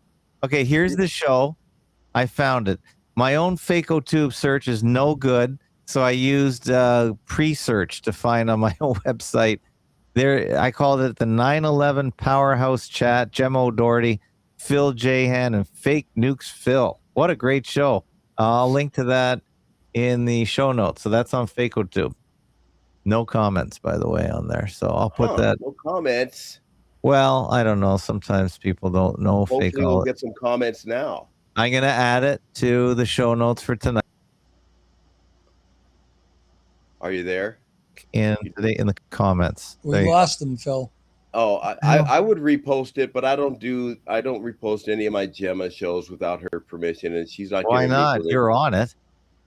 Okay, here's the show. I found it. My own FAK12 search is no good, so I used pre-search to find on my own website. There, I called it the 9/11 Powerhouse Chat. Gemma O'Doherty, Phil Jahan, and FAKenukes Phil. What a great show! I'll link to that in the show notes. So that's on FAK12. No comments, by the way, on there. So I'll put that. No comments. Well, I don't know. Sometimes people don't know. Hopefully, we'll get some comments now. I'm going to add it to the show notes for tonight. Are you there? In the comments. We lost them, Phil. Oh, I would repost it, but I don't repost any of my Gemma shows without her permission, and she's not. Why not? You're on it.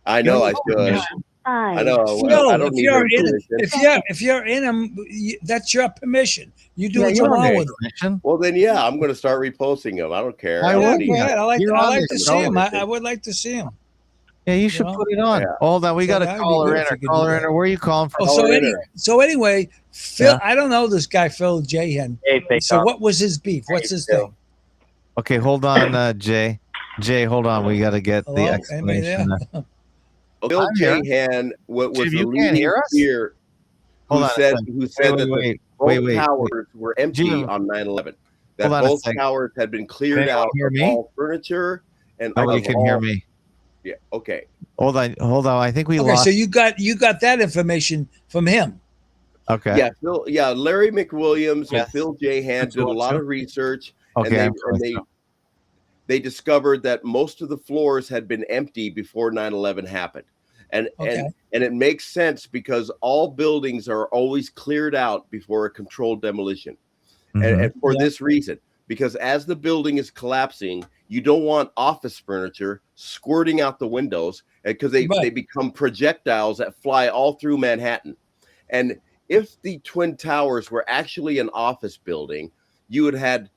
I know I should. I know. Phil, I don't need her permission. If you're in them, that's your permission. You do what you want with them. Well, then, yeah, I'm going to start reposting them. I don't care. I like to see him. I would like to see him. Yeah, you should put it on. Yeah. Hold on, we got a caller in. Where are you calling from? So anyway, Phil, I don't know this guy, Phil Jahan. So what was his beef? What's his thing? Okay, hold on, Jay. Jay, hold on. We got to get the explanation. Phil Jahan was the leading here who said that both towers were empty on 9/11. That both towers had been cleared out of all furniture and you can hear me. Yeah. Okay. Hold on. I think we lost. So you got that information from him. Okay. Yeah. Phil. Yeah. Larry McWilliams and Phil Jahan did a lot of research. Okay. And they discovered that most of the floors had been empty before 9/11 happened. And it makes sense because all buildings are always cleared out before a controlled demolition. And for this reason, because as the building is collapsing, you don't want office furniture squirting out the windows because they become projectiles that fly all through Manhattan. And if the Twin Towers were actually an office building, you would have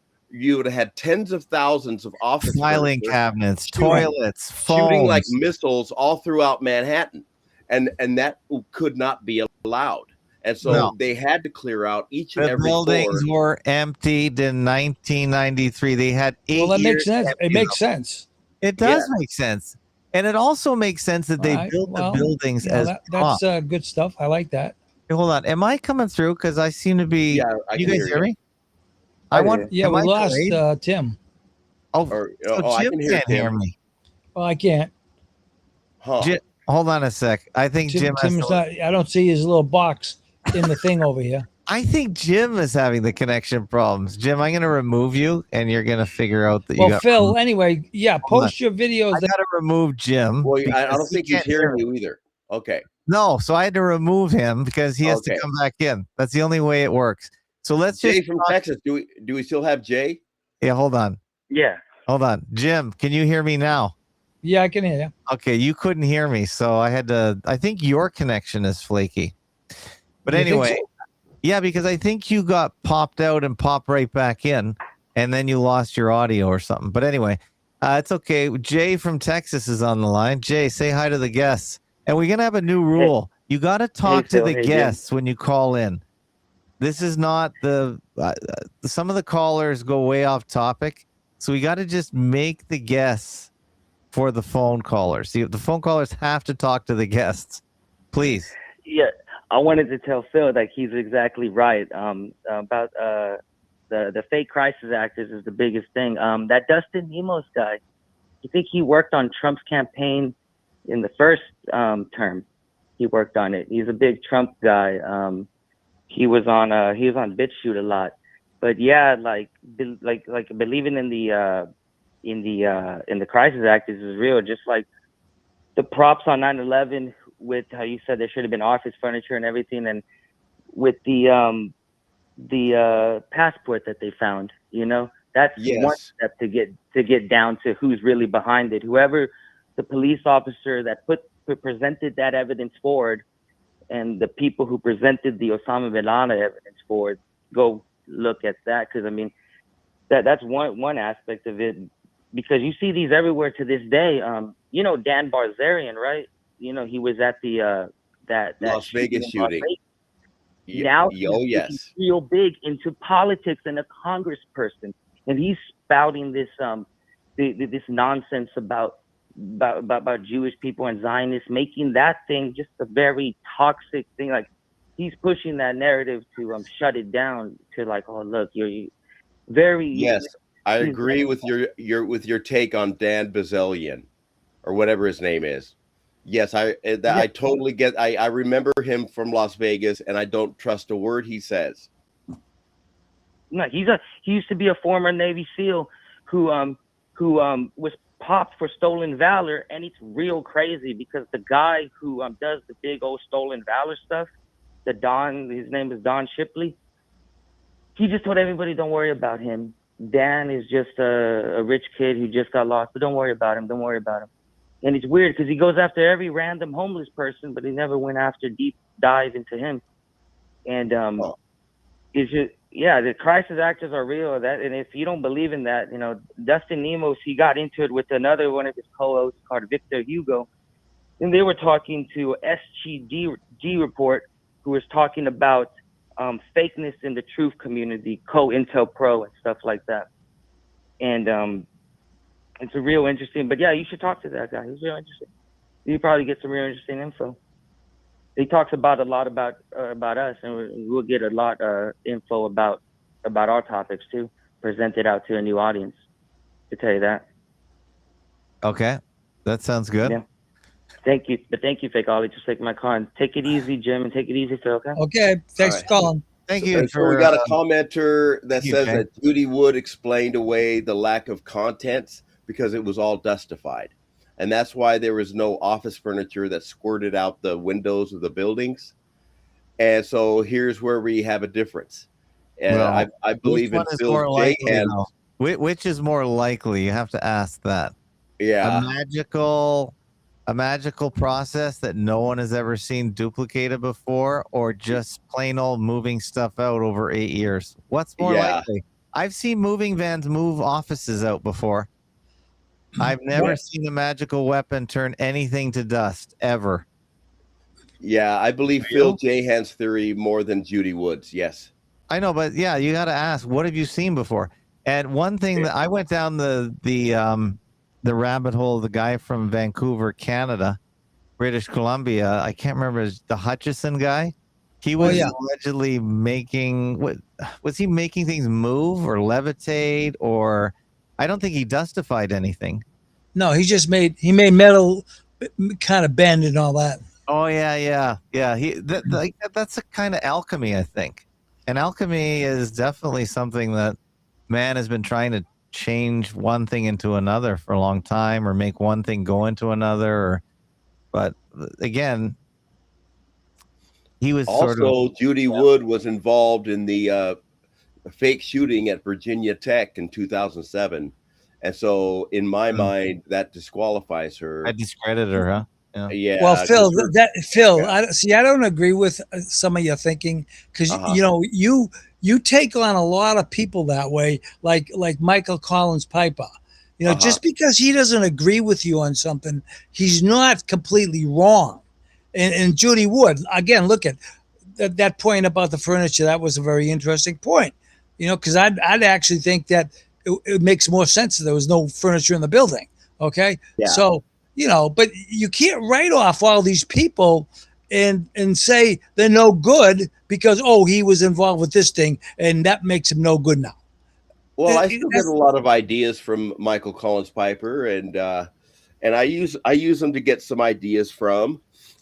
had tens of thousands of office filing cabinets, toilets, phones, shooting like missiles all throughout Manhattan, and that could not be allowed. And so they had to clear out each and every floor. The buildings were emptied in 1993. They had 8 years. Well, that makes sense. It makes sense. It does make sense, and it also makes sense that they built the buildings as that's good stuff. I like that. Hey, hold on, am I coming through? Because I seem to be. Yeah, you guys hear me? We lost Tim. Jim can't hear me. Well, I can't. Hold on a sec. I think Tim's not. I don't see his little box in the thing over here. I think Jim is having the connection problems. Jim, I'm going to remove you, and you're going to figure out that you got. Phil, anyway, post your videos. I got to remove Jim. Well, I don't think he's hearing you either. Okay. No, so I had to remove him because he has to come back in. That's the only way it works. So let's just Jay from Texas. Do we still have Jay? Yeah, hold on. Yeah. Hold on. Jim, can you hear me now? Yeah, I can hear you. Okay, you couldn't hear me, so I think your connection is flaky. But You think anyway, so? yeah, because I think you got popped out and popped right back in, and then you lost your audio or something. But anyway, it's okay. Jay from Texas is on the line. Jay, say hi to the guests. And we're going to have a new rule. You got to talk to Phil. the Hey, Jim. guests when you call in. This is not some of the callers go way off topic. So we got to just make the guests for the phone callers. See, the phone callers have to talk to the guests. Please. Yeah, I wanted to tell Phil that he's exactly right about the fake crisis actors is the biggest thing. That Dustin Nemos guy, you think he worked on Trump's campaign in the first term? He worked on it. He's a big Trump guy. He was on BitChute a lot. But yeah, like believing in the crisis actors is real. Just like the props on 9/11 with how you said there should have been office furniture and everything, and with the passport that they found, that's one step to get down to who's really behind it. Whoever the police officer that presented that evidence forward, and the people who presented the Osama bin Laden evidence forward, go look at that, because I mean that's one aspect of it, because you see these everywhere to this day. Dan Barzarian, right? He was at the that Las Vegas shooting. Now he's real big into politics and a congressperson, and he's spouting this this nonsense about Jewish people and Zionists, making that thing just a very toxic thing. Like, he's pushing that narrative to shut it down, to like, oh look, you're very I agree with your take on Dan Bazilian, or whatever his name is. Yes, I totally get. I remember him from Las Vegas, and I don't trust a word he says. No, he used to be a former Navy SEAL who was popped for stolen valor, and it's real crazy because the guy who does the big old stolen valor stuff, his name is Don Shipley. He just told everybody, don't worry about him. Dan is just a rich kid who just got lost, but don't worry about him. Don't worry about him. And it's weird because he goes after every random homeless person, but he never went after deep dive into him. And it's just, the crisis actors are real. And if you don't believe in that, Dustin Nemos, he got into it with another one of his co-hosts called Victor Hugo, and they were talking to SGD Report, who was talking about fakeness in the truth community, co-Intel Pro and stuff like that. And it's a real interesting, but yeah, you should talk to that guy. He's real interesting. You probably get some real interesting info. He talks about a lot about us, and we'll get a lot info about our topics too, presented out to a new audience, to tell you that. Okay, that sounds good. Yeah. Thank you, Fake Ollie. Just take my call and take it easy, Jim, and take it easy, Phil. Okay. Okay. Thanks for calling. Thank you. So we got a commenter that says that Judy Wood explained away the lack of contents because it was all dustified. And that's why there was no office furniture that squirted out the windows of the buildings. And so here's where we have a difference. And I believe in Phil J. Which is more likely? You have to ask that. Yeah. A magical process that no one has ever seen duplicated before, or just plain old moving stuff out over 8 years? What's more likely? I've seen moving vans move offices out before. I've never seen a magical weapon turn anything to dust, ever. Yeah, I believe Phil Jahan's theory more than Judy Wood's. Yes. I know, but yeah, you got to ask, what have you seen before? And one thing that I went down the rabbit hole of the guy from Vancouver, Canada, British Columbia. I can't remember, the Hutchison guy. He was allegedly making, was he making things move or levitate, or I don't think he dustified anything. No, he made metal kind of bend and all that. Oh yeah. That's a kind of alchemy, I think. And alchemy is definitely something that man has been trying to change one thing into another for a long time, or make one thing go into another. But again, he was also Judy Wood was involved in the fake shooting at Virginia Tech in 2007. And so in my mind, that disqualifies her. I discredited her, huh? Yeah. Well, Phil, Phil, yeah. I don't agree with some of your thinking because you take on a lot of people that way, like Michael Collins Piper. Just because he doesn't agree with you on something, he's not completely wrong. And Judy Wood, again, look at that point about the furniture. That was a very interesting point. Because I'd actually think that it makes more sense if there was no furniture in the building. Okay, yeah. So. But you can't write off all these people and say they're no good because, he was involved with this thing and that makes him no good now. Well, I still get a lot of ideas from Michael Collins Piper, and I use them to get some ideas from.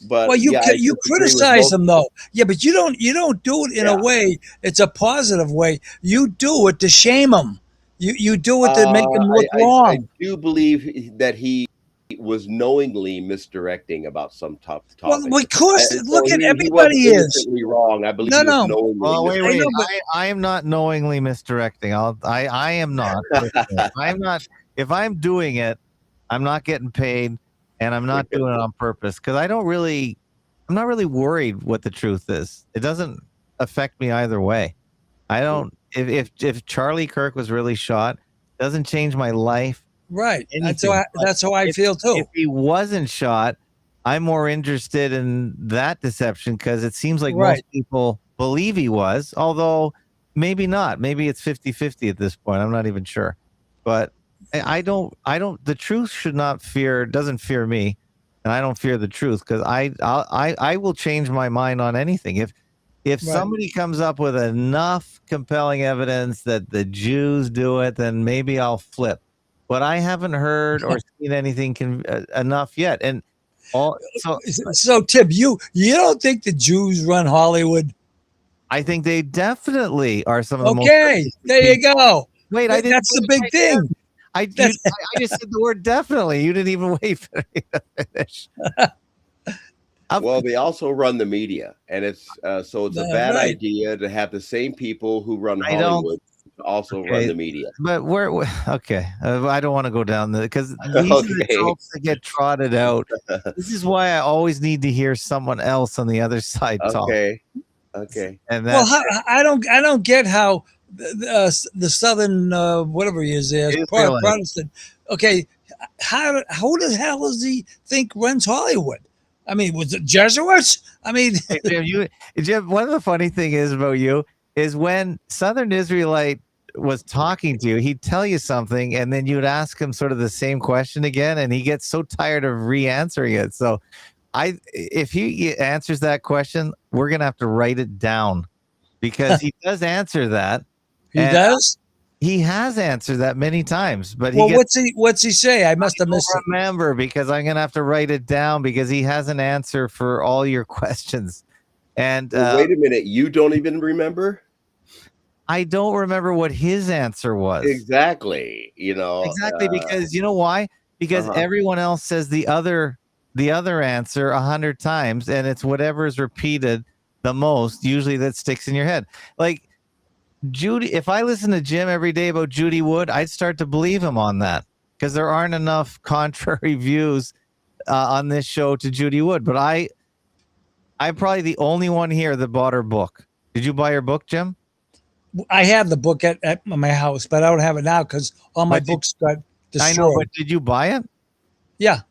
But you criticize them though. Yeah, but you don't do it in a way. It's a positive way. You do it to shame them. You do it to make them look wrong. I do believe that he was knowingly misdirecting about some topic. Well, of course, look at everybody is wrong. I believe knowingly. Well, wait. I am not knowingly misdirecting. I am not. I'm not. If I'm doing it, I'm not getting paid, and I'm not doing it on purpose because I'm not really worried what the truth is. It doesn't affect me either way. I don't. If Charlie Kirk was really shot, it doesn't change my life. Right. That's how I feel too. If he wasn't shot, I'm more interested in that deception because it seems like most people believe he was, although maybe not. Maybe it's 50-50 at this point. I'm not even sure. But I don't the truth doesn't fear me, and I don't fear the truth because I will change my mind on anything. If somebody comes up with enough compelling evidence that the Jews do it, then maybe I'll flip. But I haven't heard or seen anything enough yet. And so Tim, you don't think the Jews run Hollywood? I think they definitely are some of the most. Okay, there you go. Wait, that's the big thing. I just said the word definitely. You didn't even wait for me to finish. Well, they also run the media, and it's a bad idea to have the same people who run Hollywood also run the media. But I don't want to go down there because these are the jokes that get trotted out. This is why I always need to hear someone else on the other side talk. Okay. And I don't get how the Southern whatever he is there Protestant. Okay, how the hell does he think runs Hollywood? I mean, was it Jesuits? I mean, Jim, one of the funny thing is about you is when Southern Israelite was talking to you, he'd tell you something, and then you'd ask him sort of the same question again, and he gets so tired of re-answering it. So if he answers that question, we're going to have to write it down because he does answer that. He does? He has answered that many times, but what's he say? I must have missed it. Remember, because I'm going to have to write it down because he has an answer for all your questions. And wait a minute, you don't even remember? I don't remember what his answer was. Exactly. Exactly, because you know why? Because everyone else says the other answer 100 times, and it's whatever is repeated the most, usually that sticks in your head. Like Judy, if I listen to Jim every day about Judy Wood, I'd start to believe him on that because there aren't enough contrary views on this show to Judy Wood. But I'm probably the only one here that bought her book. Did you buy her book, Jim? I have the book at my house, but I don't have it now because all my books got destroyed. I know, but did you buy it? Yeah.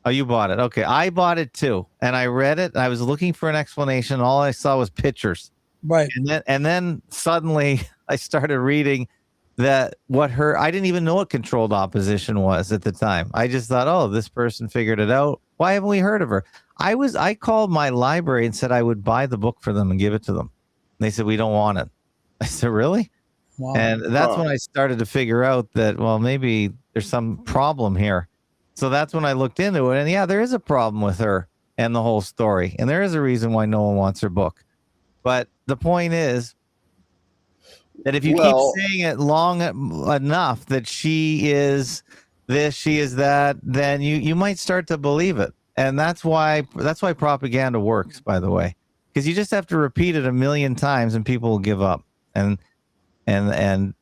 Oh, you bought it. Okay. I bought it too. And I read it. And I was looking for an explanation. All I saw was pictures. Right. And then suddenly I started reading I didn't even know what controlled opposition was at the time. I just thought, oh, this person figured it out. Why haven't we heard of her? I called my library and said I would buy the book for them and give it to them. And they said, we don't want it. I said, really? Wow. And that's when I started to figure out that, well, maybe there's some problem here. So that's when I looked into it. And yeah, there is a problem with her and the whole story. And there is a reason why no one wants her book. But the point is that if you keep saying it long enough that she is this, she is that, then you might start to believe it. And that's why propaganda works, by the way, because you just have to repeat it a million times and people will give up. And and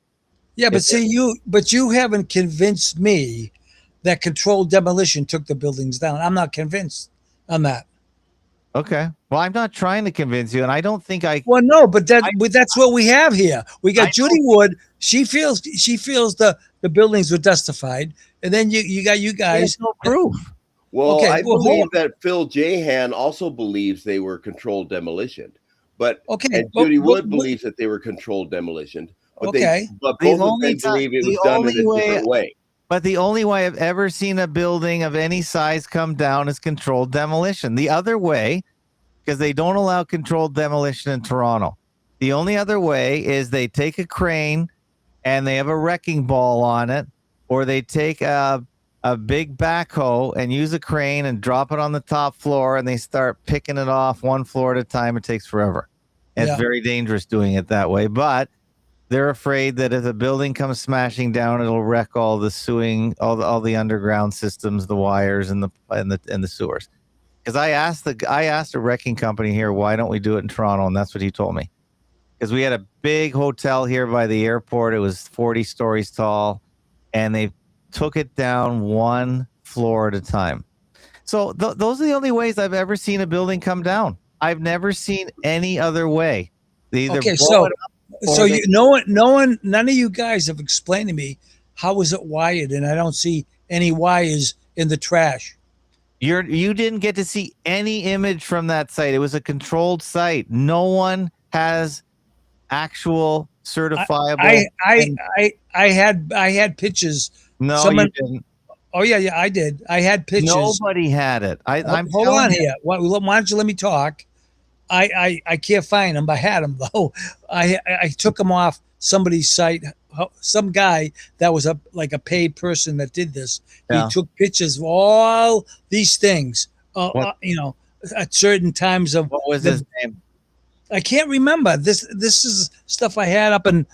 Yeah, but see, you haven't convinced me that controlled demolition took the buildings down. I'm not convinced on that. okay. Well, I'm not trying to convince you, and I don't think I. Well, no, but that's what we have here. We got Judy Wood. She feels the buildings were justified, and then you got you guys. There's no proof. Well, Okay, I well, believe that Phil Jahan also believes they were controlled demolition, and Judy Wood believes that they were controlled demolition. But both of them believe it was done in a different way. But the only way I've ever seen a building of any size come down is controlled demolition. The other way, because they don't allow controlled demolition in Toronto, the only other way is they take a crane and they have a wrecking ball on it, or they take a big backhoe and use a crane and drop it on the top floor, and they start picking it off one floor at a time. It takes forever. And It's very dangerous doing it that way, but they're afraid that if a building comes smashing down, it'll wreck all the all the underground systems, the wires, and the sewers. Because I asked a wrecking company here, why don't we do it in Toronto? And that's what he told me. Because we had a big hotel here by the airport. It was 40 stories tall, and they took it down one floor at a time. So those are the only ways I've ever seen a building come down. I've never seen any other way. They either none of you guys have explained to me how was it wired, and I don't see any wires in the trash. You didn't get to see any image from that site. It was a controlled site. No one has actual certifiable. I had pictures. No, you didn't. Oh yeah, I did. I had pictures. Nobody had it. I'm hold on here. Why don't you let me talk? I can't find them. I had them though. I took them off somebody's site. Some guy that was a paid person that did this. Yeah. He took pictures of all these things. At certain times of. What was his name? I can't remember. This is stuff I had up in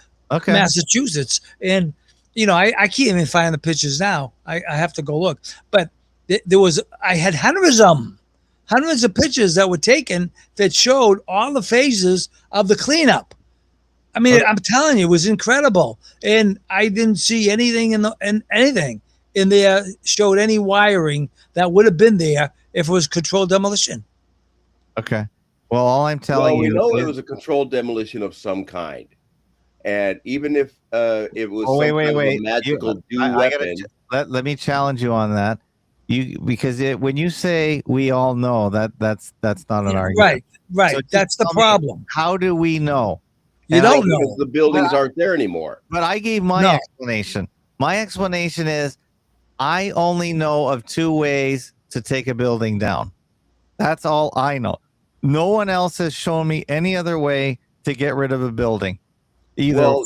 Massachusetts, and I can't even find the pictures now. I have to go look. But I had hundreds of pictures that were taken that showed all the phases of the cleanup. I mean, I'm telling you, it was incredible, and I didn't see anything anything in there showed any wiring that would have been there if it was controlled demolition. Okay. Well, all I'm telling you, we know it was a controlled demolition of some kind, and even if it was a magical weapon. Let me challenge you on that. Because when you say we all know that's not an argument. Right. So that's the problem. How do we know? You don't know. Because the buildings aren't there anymore. But I gave my explanation. My explanation is I only know of two ways to take a building down. That's all I know. No one else has shown me any other way to get rid of a building. Your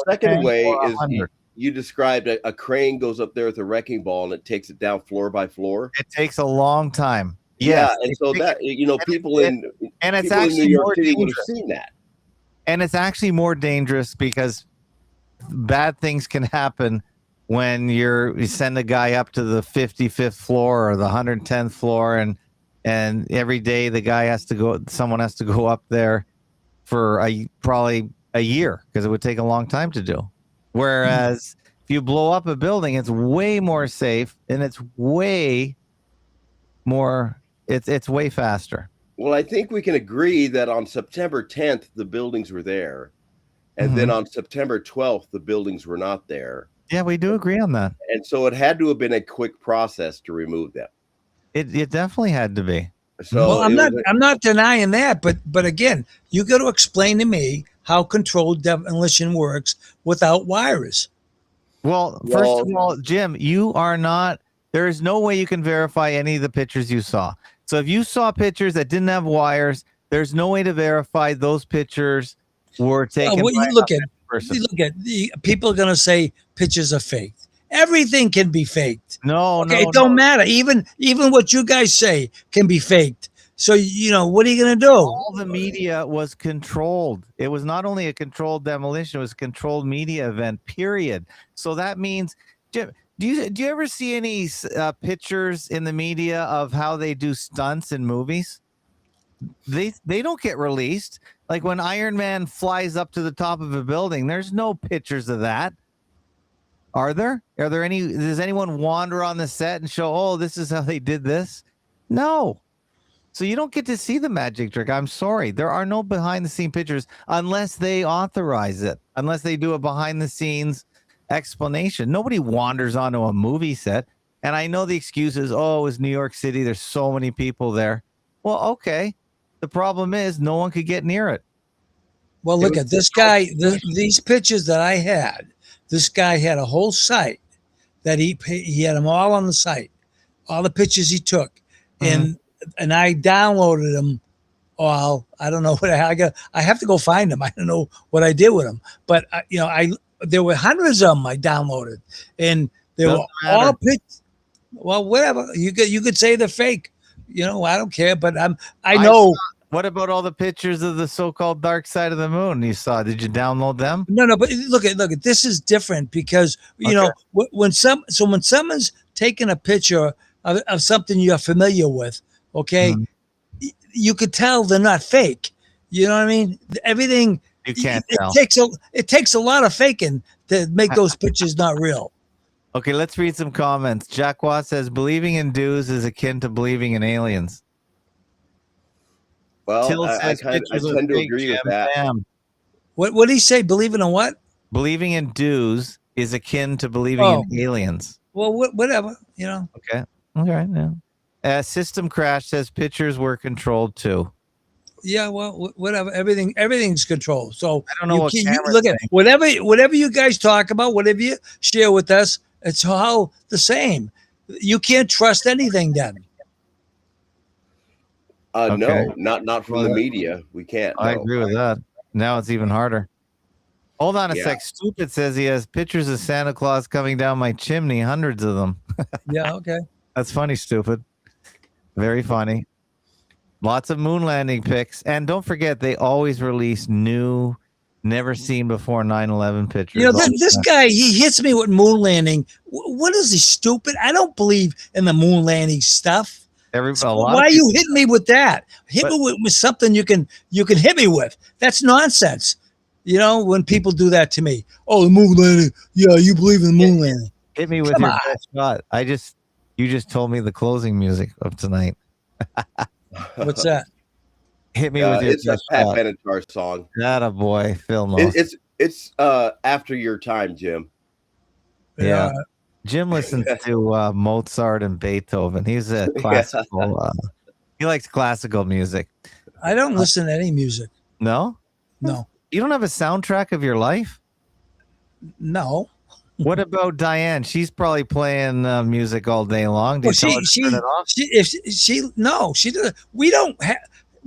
second way is you described a crane goes up there with a wrecking ball and it takes it down floor by floor. It takes a long time. Yeah, and so people in New York City would have seen that. And it's actually more dangerous because bad things can happen when you send a guy up to the 55th floor or the 110th floor, and every day someone has to go up there for probably a year because it would take a long time to do. Whereas if you blow up a building, it's way more safe and it's way more. It's way faster. Well, I think we can agree that on September 10th, the buildings were there. And then on September 12th, the buildings were not there. Yeah, we do agree on that. And so it had to have been a quick process to remove them. It definitely had to be. So I'm not denying that, but again, you got to explain to me how controlled demolition works without wires. Well, first of all, Jim, there is no way you can verify any of the pictures you saw. So if you saw pictures that didn't have wires, there's no way to verify those pictures were taken. Look at people are going to say pictures are fake. Everything can be faked. No, it don't matter. Even what you guys say can be faked. So what are you going to do? All the media was controlled. It was not only a controlled demolition; it was a controlled media event. Period. So that means, Jim, do you ever see any pictures in the media of how they do stunts in movies? they don't get released. Like when Iron Man flies up to the top of a building, there's no pictures of that. Are there? Are there any? Does anyone wander on the set and show, oh, this is how they did this? No. So you don't get to see the magic trick. I'm sorry. There are no behind the scene pictures unless they authorize it, unless they do a behind the scenes explanation. Nobody wanders onto a movie set. And I know the excuse is, oh, it was New York City. There's so many people there. Well, okay. The problem is no one could get near it. Well, look at this guy. These pictures that I had, this guy had a whole site that he had them all on the site, all the pictures he took. And I downloaded them all. I don't know what I got. I have to go find them. I don't know what I did with them, but there were hundreds of them I downloaded, and they were all pictures. Well, whatever you could say they're fake. I don't care, but I know. What about all the pictures of the so-called dark side of the moon you saw? Did you download them? No, but look at this is different because when someone's taking a picture of something you're familiar with. Okay, you could tell they're not fake. You know what I mean? Everything you can't tell. It takes a lot of faking to make those pictures not real. Okay, let's read some comments. Jack Watt says believing in dues is akin to believing in aliens. Well, I tend to agree with that. What did he say? Believing in what? Believing in dues is akin to believing in aliens. Well, whatever. Okay. All right. Yeah. System Crash says pictures were controlled too. Yeah, well, whatever. Everything's controlled. So I don't know what you look at whatever you guys talk about, whatever you share with us, it's all the same. You can't trust anything then. Okay. No, not from the media. We can't. I agree with that. Now it's even harder. Hold on a sec. Stupid says he has pictures of Santa Claus coming down my chimney, hundreds of them. Yeah, okay. That's funny, Stupid. Very funny. Lots of moon landing pics. And don't forget, they always release new, never seen before 9/11 pictures. This guy, he hits me with moon landing. What is he, stupid? I don't believe in the moon landing stuff. Why are you hitting me with that? Hit me with something you can hit me with. That's nonsense. When people do that to me. Oh, the moon landing. Yeah, you believe in the moon landing. Hit me with your best shot. You just told me the closing music of tonight. What's that? Hit me with your It's a Pat Benatar song. That a boy, Phil knows. It's after your time, Jim. Yeah. Jim listens to Mozart and Beethoven. He's a classical. He likes classical music. I don't listen to any music. No? No. You don't have a soundtrack of your life? No. What about Diane? She's probably playing music all day long. Do you tell her to turn it off? She doesn't. We don't have.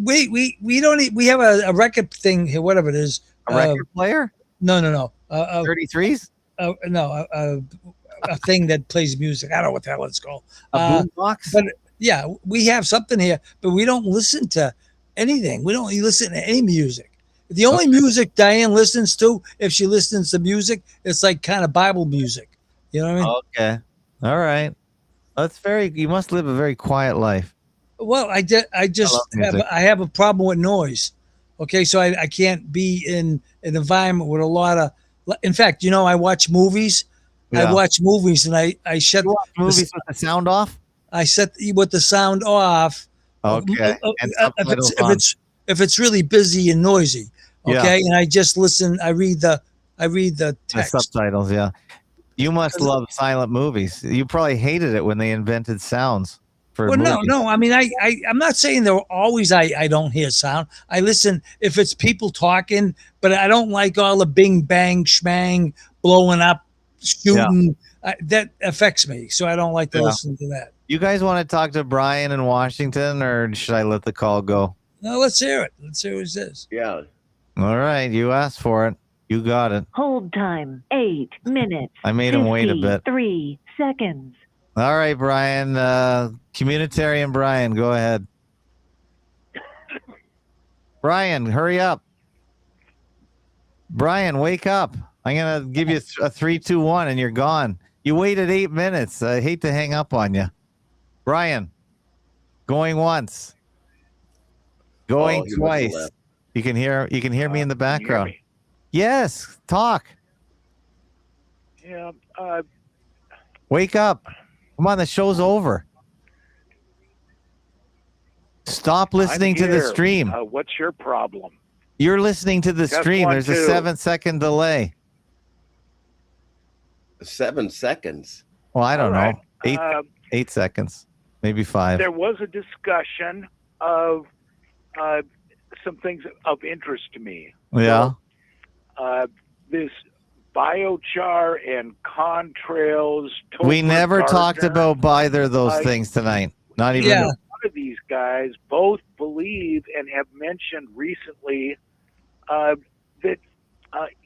We don't. We have a record thing here, whatever it is. A record player? No. 33s? No. A thing that plays music. I don't know what the hell it's called. A boombox? But yeah, we have something here, but we don't listen to anything. We don't listen to any music. The only music Diane listens to, if she listens to music, it's like kind of Bible music. You know what I mean? Okay. All right. You must live a very quiet life. Well, I have a problem with noise. Okay. So I can't be in an environment with a lot of, in fact, I watch movies. Yeah. I watch movies and I shut movies with the sound off. I set with the sound off. Okay. If it's really busy and noisy. Okay. Yeah. And I just listen. I read the text. The subtitles. Yeah. You must love silent movies. You probably hated it when they invented sounds for movies. No. I mean, I'm not saying there always I don't hear sound. I listen if it's people talking, but I don't like all the bing, bang, schmang, blowing up, shooting. Yeah. That affects me. So I don't like to listen to that. You guys want to talk to Brian in Washington, or should I let the call go? No, let's hear it. Let's hear what it says. Yeah. All right. You asked for it. You got it. Hold time, 8 minutes. I made him wait a bit. 3 seconds. All right, Brian. Communitarian Brian, go ahead. Brian, hurry up. Brian, wake up. I'm going to give you a 3, 2, 1, and you're gone. You waited 8 minutes. I hate to hang up on you. Brian, going once. Going he must have twice. left. You can hear me in the Can you hear background. me? Yes, talk. Yeah. Wake up. Come on, the show's over. Stop listening I'm to the here. stream. What's your problem? You're listening to the Test stream. 1, There's a 2. 7-second delay. 7 seconds. Well, I don't All know. right. 8 seconds, maybe 5. There was a discussion of some things of interest to me. Yeah. This biochar and contrails. We never talked Gardner, about either of those things tonight. Not even. Yeah. one of these guys both believe and have mentioned recently that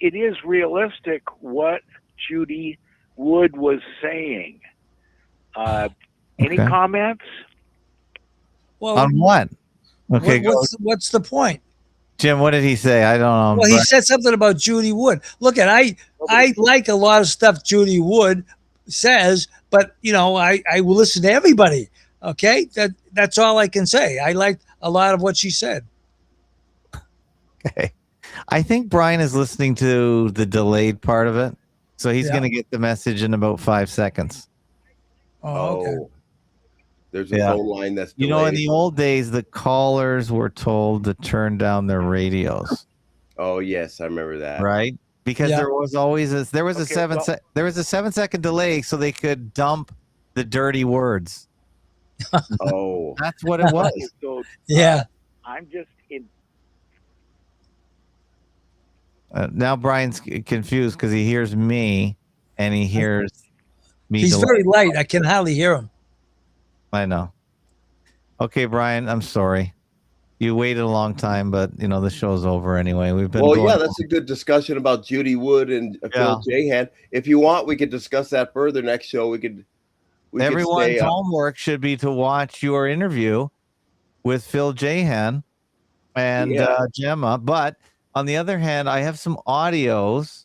it is realistic what Judy Wood was saying. Any Okay. comments? Well, On what? Okay, what's the point? Jim, what did he say? I don't know. Well, he said something about Judy Wood. Look, I like a lot of stuff Judy Wood says, but I will listen to everybody. Okay, that's all I can say. I liked a lot of what she said. Okay. I think Brian is listening to the delayed part of it, so he's Yeah. going to get the message in about 5 seconds. Oh, okay. There's a Yeah. phone line that's In delayed. the old days, the callers were told to turn down their radios, Oh yes, I remember that. right? Because Yeah. there was always a Okay, there was a 7-second delay, so they could dump the dirty words. Oh, That's what it was. So Yeah. I'm just in. Now Brian's confused because he hears me and he hears me. He's delay. very light. I can hardly hear him. I know. Okay, Brian, I'm sorry. You waited a long time, but the show's over anyway. We've been well, going yeah, that's a good discussion about Judy Wood and Phil Jahan. If you want, we could discuss that further next show. We could Everyone's stay up. homework should be to watch your interview with Phil Jahan and Gemma. But on the other hand, I have some audios.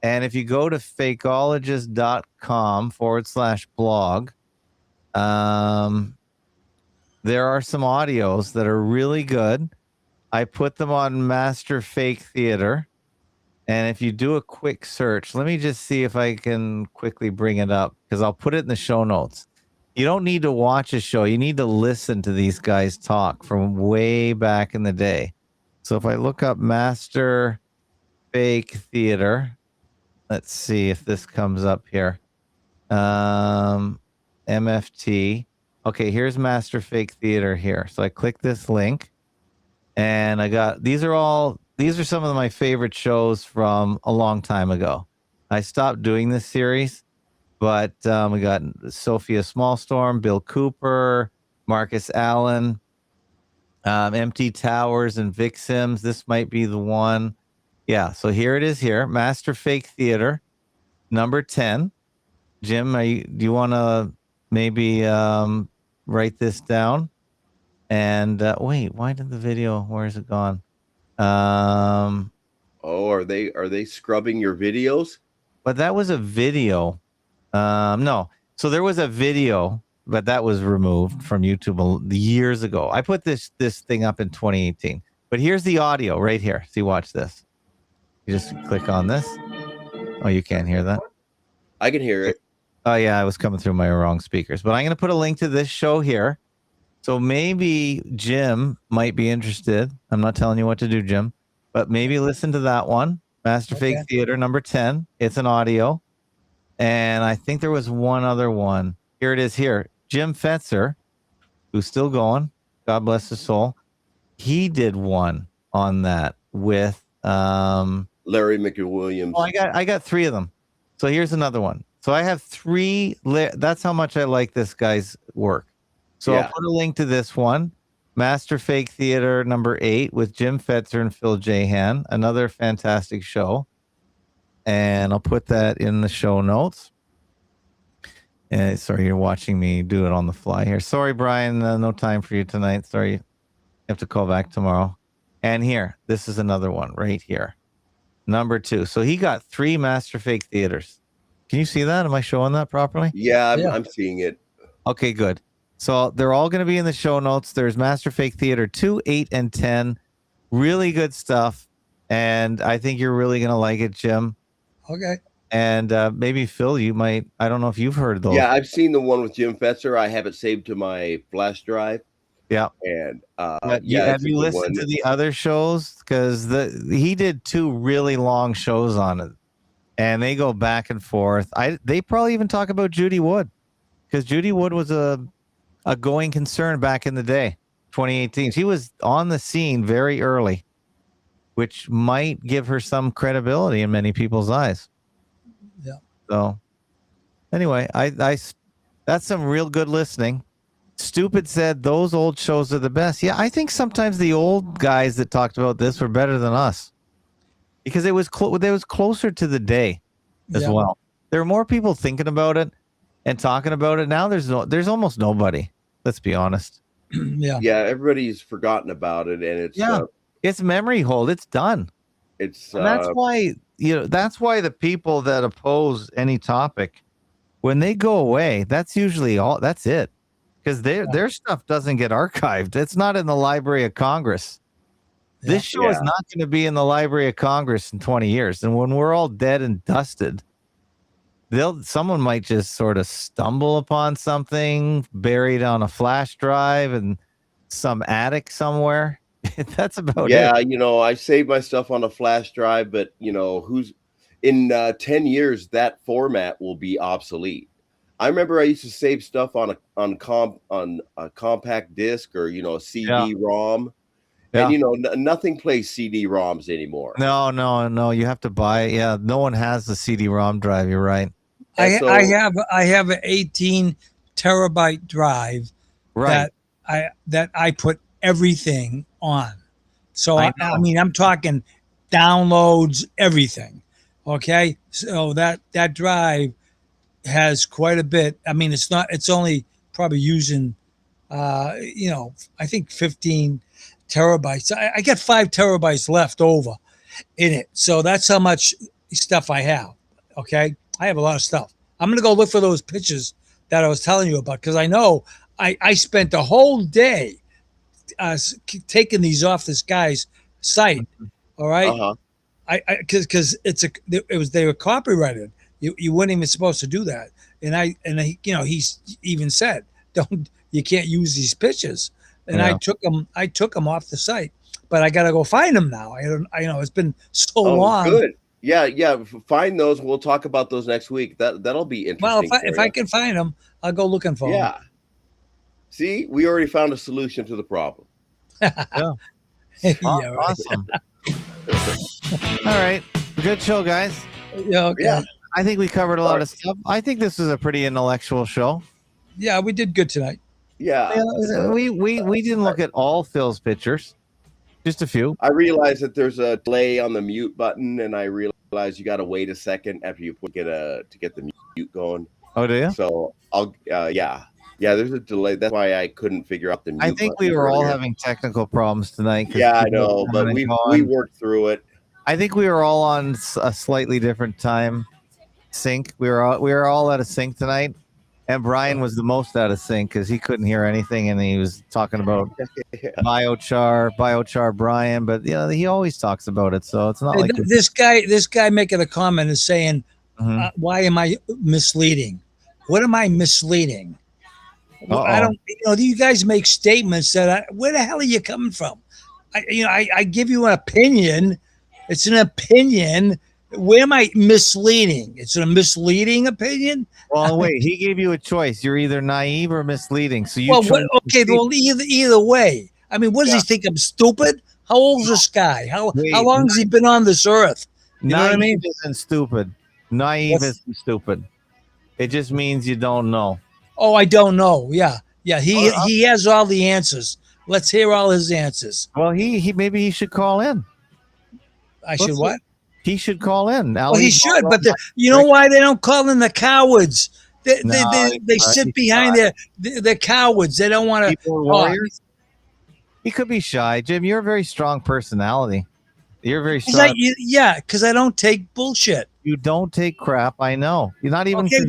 And if you go to fakeologist.com/blog, there are some audios that are really good. I put them on Master Fake Theater. And if you do a quick search, let me just see if I can quickly bring it up because I'll put it in the show notes. You don't need to watch a show. You need to listen to these guys talk from way back in the day. So if I look up Master Fake Theater, let's see if this comes up here. MFT. Okay, here's Master Fake Theater here. So I click this link and I got, these are some of my favorite shows from a long time ago. I stopped doing this series, but we got Sophia Smallstorm, Bill Cooper, Marcus Allen, Empty Towers, and Vic Sims. This might be the one. Yeah, so here it is here. Master Fake Theater, number 10. Jim, do you want to maybe write this down? And wait, why did the video, where is it gone? Oh, are they scrubbing your videos? But that was a video. No. So there was a video, but that was removed from YouTube years ago. I put this thing up in 2018. But here's the audio right here. See, watch this. You just click on this. Oh, you can't hear that? I can hear it. Oh, yeah, I was coming through my wrong speakers. But I'm going to put a link to this show here. So maybe Jim might be interested. I'm not telling you what to do, Jim. But maybe listen to that one. Master Fake Theater, number 10. It's an audio. And I think there was one other one. Here it is here. Jim Fetzer, who's still going. God bless his soul. He did one on that with Larry McWilliams. Oh, I got 3 of them. So here's another one. So I have 3. That's how much I like this guy's work. So I'll put a link to this one. Master Fake Theater number 8 with Jim Fetzer and Phil Jahan. Another fantastic show. And I'll put that in the show notes. And sorry, you're watching me do it on the fly here. Sorry, Brian, no time for you tonight. Sorry, you have to call back tomorrow. And here, this is another one right here. Number 2. So he got 3 Master Fake Theaters. Can you see that? Am I showing that properly? Yeah, I'm seeing it. Okay, good. So they're all going to be in the show notes. There's Master Fake Theater 2, 8, and 10. Really good stuff. And I think you're really going to like it, Jim. Okay. And maybe Phil, you might. I don't know if you've heard those. Yeah, I've seen the one with Jim Fetzer. I have it saved to my flash drive. Yeah. And have you listened to the other shows? Because he did 2 really long shows on it. And they go back and forth. They probably even talk about Judy Wood. Because Judy Wood was a going concern back in the day, 2018. She was on the scene very early, which might give her some credibility in many people's eyes. Yeah. So anyway, I that's some real good listening. Stupid said those old shows are the best. Yeah, I think sometimes the old guys that talked about this were better than us because it was closer to the day as well. There were more people thinking about it and talking about it. Now there's almost nobody. Let's be honest. Yeah. Yeah, everybody's forgotten about it, and it's memory hold. It's done. And that's why that's why the people that oppose any topic, when they go away, that's usually all. That's it, because their stuff doesn't get archived. It's not in the Library of Congress. Yeah. This show is not going to be in the Library of Congress in 20 years, and when we're all dead and dusted, someone might just sort of stumble upon something buried on a flash drive in some attic somewhere. That's about it. Yeah, I saved my stuff on a flash drive, but who's in 10 years that format will be obsolete. I remember I used to save stuff on a compact disc or a CD-ROM. Yeah. And nothing plays CD-ROMs anymore. No, you have to buy it. Yeah, no one has the CD-ROM drive. You're right. I have an 18 terabyte drive that I put everything on. So I mean, I'm talking downloads, everything. Okay, so that drive has quite a bit. I mean, it's only probably using, I think 15 terabytes. I got 5 terabytes left over in it. So that's how much stuff I have. Okay. I have a lot of stuff. I'm going to go look for those pictures that I was telling you about, because I know I spent the whole day taking these off this guy's site. All right. Uh-huh. Because they were copyrighted. You weren't even supposed to do that. And he's even said, you can't use these pictures. And I took them off the site, but I got to go find them now. It's been so long. Good. Yeah. Find those. We'll talk about those next week. That'll be interesting. Well, if I can find them, I'll go looking for them. Yeah. See, we already found a solution to the problem. Yeah. Awesome. All right. Good show, guys. Yeah. Okay. Yeah. I think we covered a lot of stuff. I think this was a pretty intellectual show. Yeah, we did good tonight. Yeah. We didn't look at all Phil's pictures. Just a few. I realized that there's a delay on the mute button, and I realized you got to wait a second after you get the mute going. Oh, do you? So I'll there's a delay. That's why I couldn't figure out the mute I think we were all having technical problems tonight. Yeah, I know, but we worked through it. I think we were all on a slightly different time sync. We were all out of sync tonight. And Brian was the most out of sync because he couldn't hear anything, and he was talking about biochar Brian. But he always talks about it, so it's not like this guy making a comment is saying, "Why am I misleading? What am I misleading? I don't. You guys make statements that where the hell are you coming from? I give you an opinion. It's an opinion. Where am I misleading? It's a misleading opinion. Well, wait. He gave you a choice. You're either naive or misleading. So you. Either way. I mean, what does he think? I'm stupid? How old is this guy? How long has he been on this earth? You know what I mean? Isn't stupid. Naive isn't stupid. It just means you don't know. Oh, I don't know. Yeah. He has all the answers. Let's hear all his answers. Well, he maybe he should call in. Should what? He should call in. Well, he should, but you know why they don't call in the cowards? They sit behind their cowards. They don't want to talk. He could be shy. Jim, you're a very strong personality. You're very strong. Because I don't take bullshit. You don't take crap. I know. You're not even. Okay,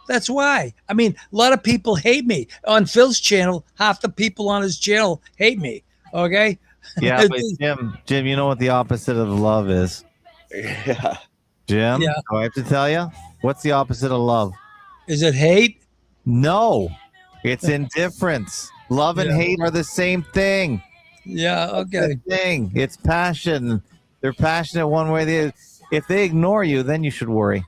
That's why. I mean, a lot of people hate me on Phil's channel. Half the people on his channel hate me. Okay. Yeah, but Jim, you know what the opposite of love is? Yeah. Jim, Yeah. do I have to tell you? What's the opposite of love? Is it hate? No, it's indifference. Love and Yeah. hate are the same thing. Yeah. Okay. Thing. It's passion. They're passionate one way or the other. If they ignore you, then you should worry.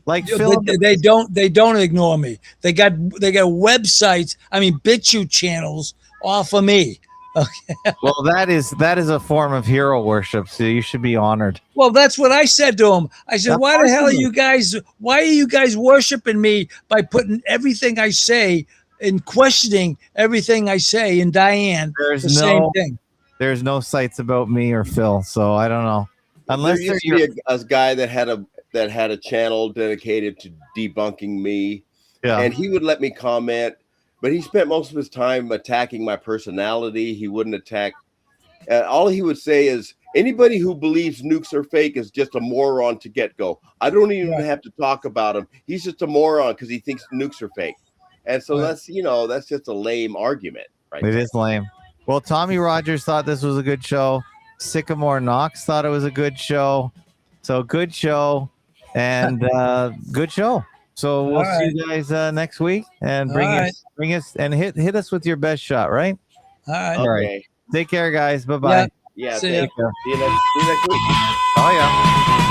Like Phil, They don't ignore me. They got websites. I mean, BitChute channels off of me. well, that is a form of hero worship. So you should be honored. Well, that's what I said to him. I said, Of "Why the course hell are you you guys? Why are you guys worshiping me by putting everything I say and questioning everything I say?" And Diane, There's the same thing. There's no sites about me or Phil, so I don't know. Unless there used to be a guy that had a channel dedicated to debunking me, and he would let me comment, but he spent most of his time attacking my personality. He wouldn't attack. All he would say is, anybody who believes nukes are fake is just a moron to get go. I don't even have to talk about him. He's just a moron because he thinks nukes are fake. And so that's just a lame argument, right? It is lame. Well, Tommy Rogers thought this was a good show. Sycamore Knox thought it was a good show. So good show and good show. So we'll see you guys next week and bring us and hit us with your best shot, right? All right. Take care, guys. Bye-bye. Yeah. See you ya. next week. Oh, yeah.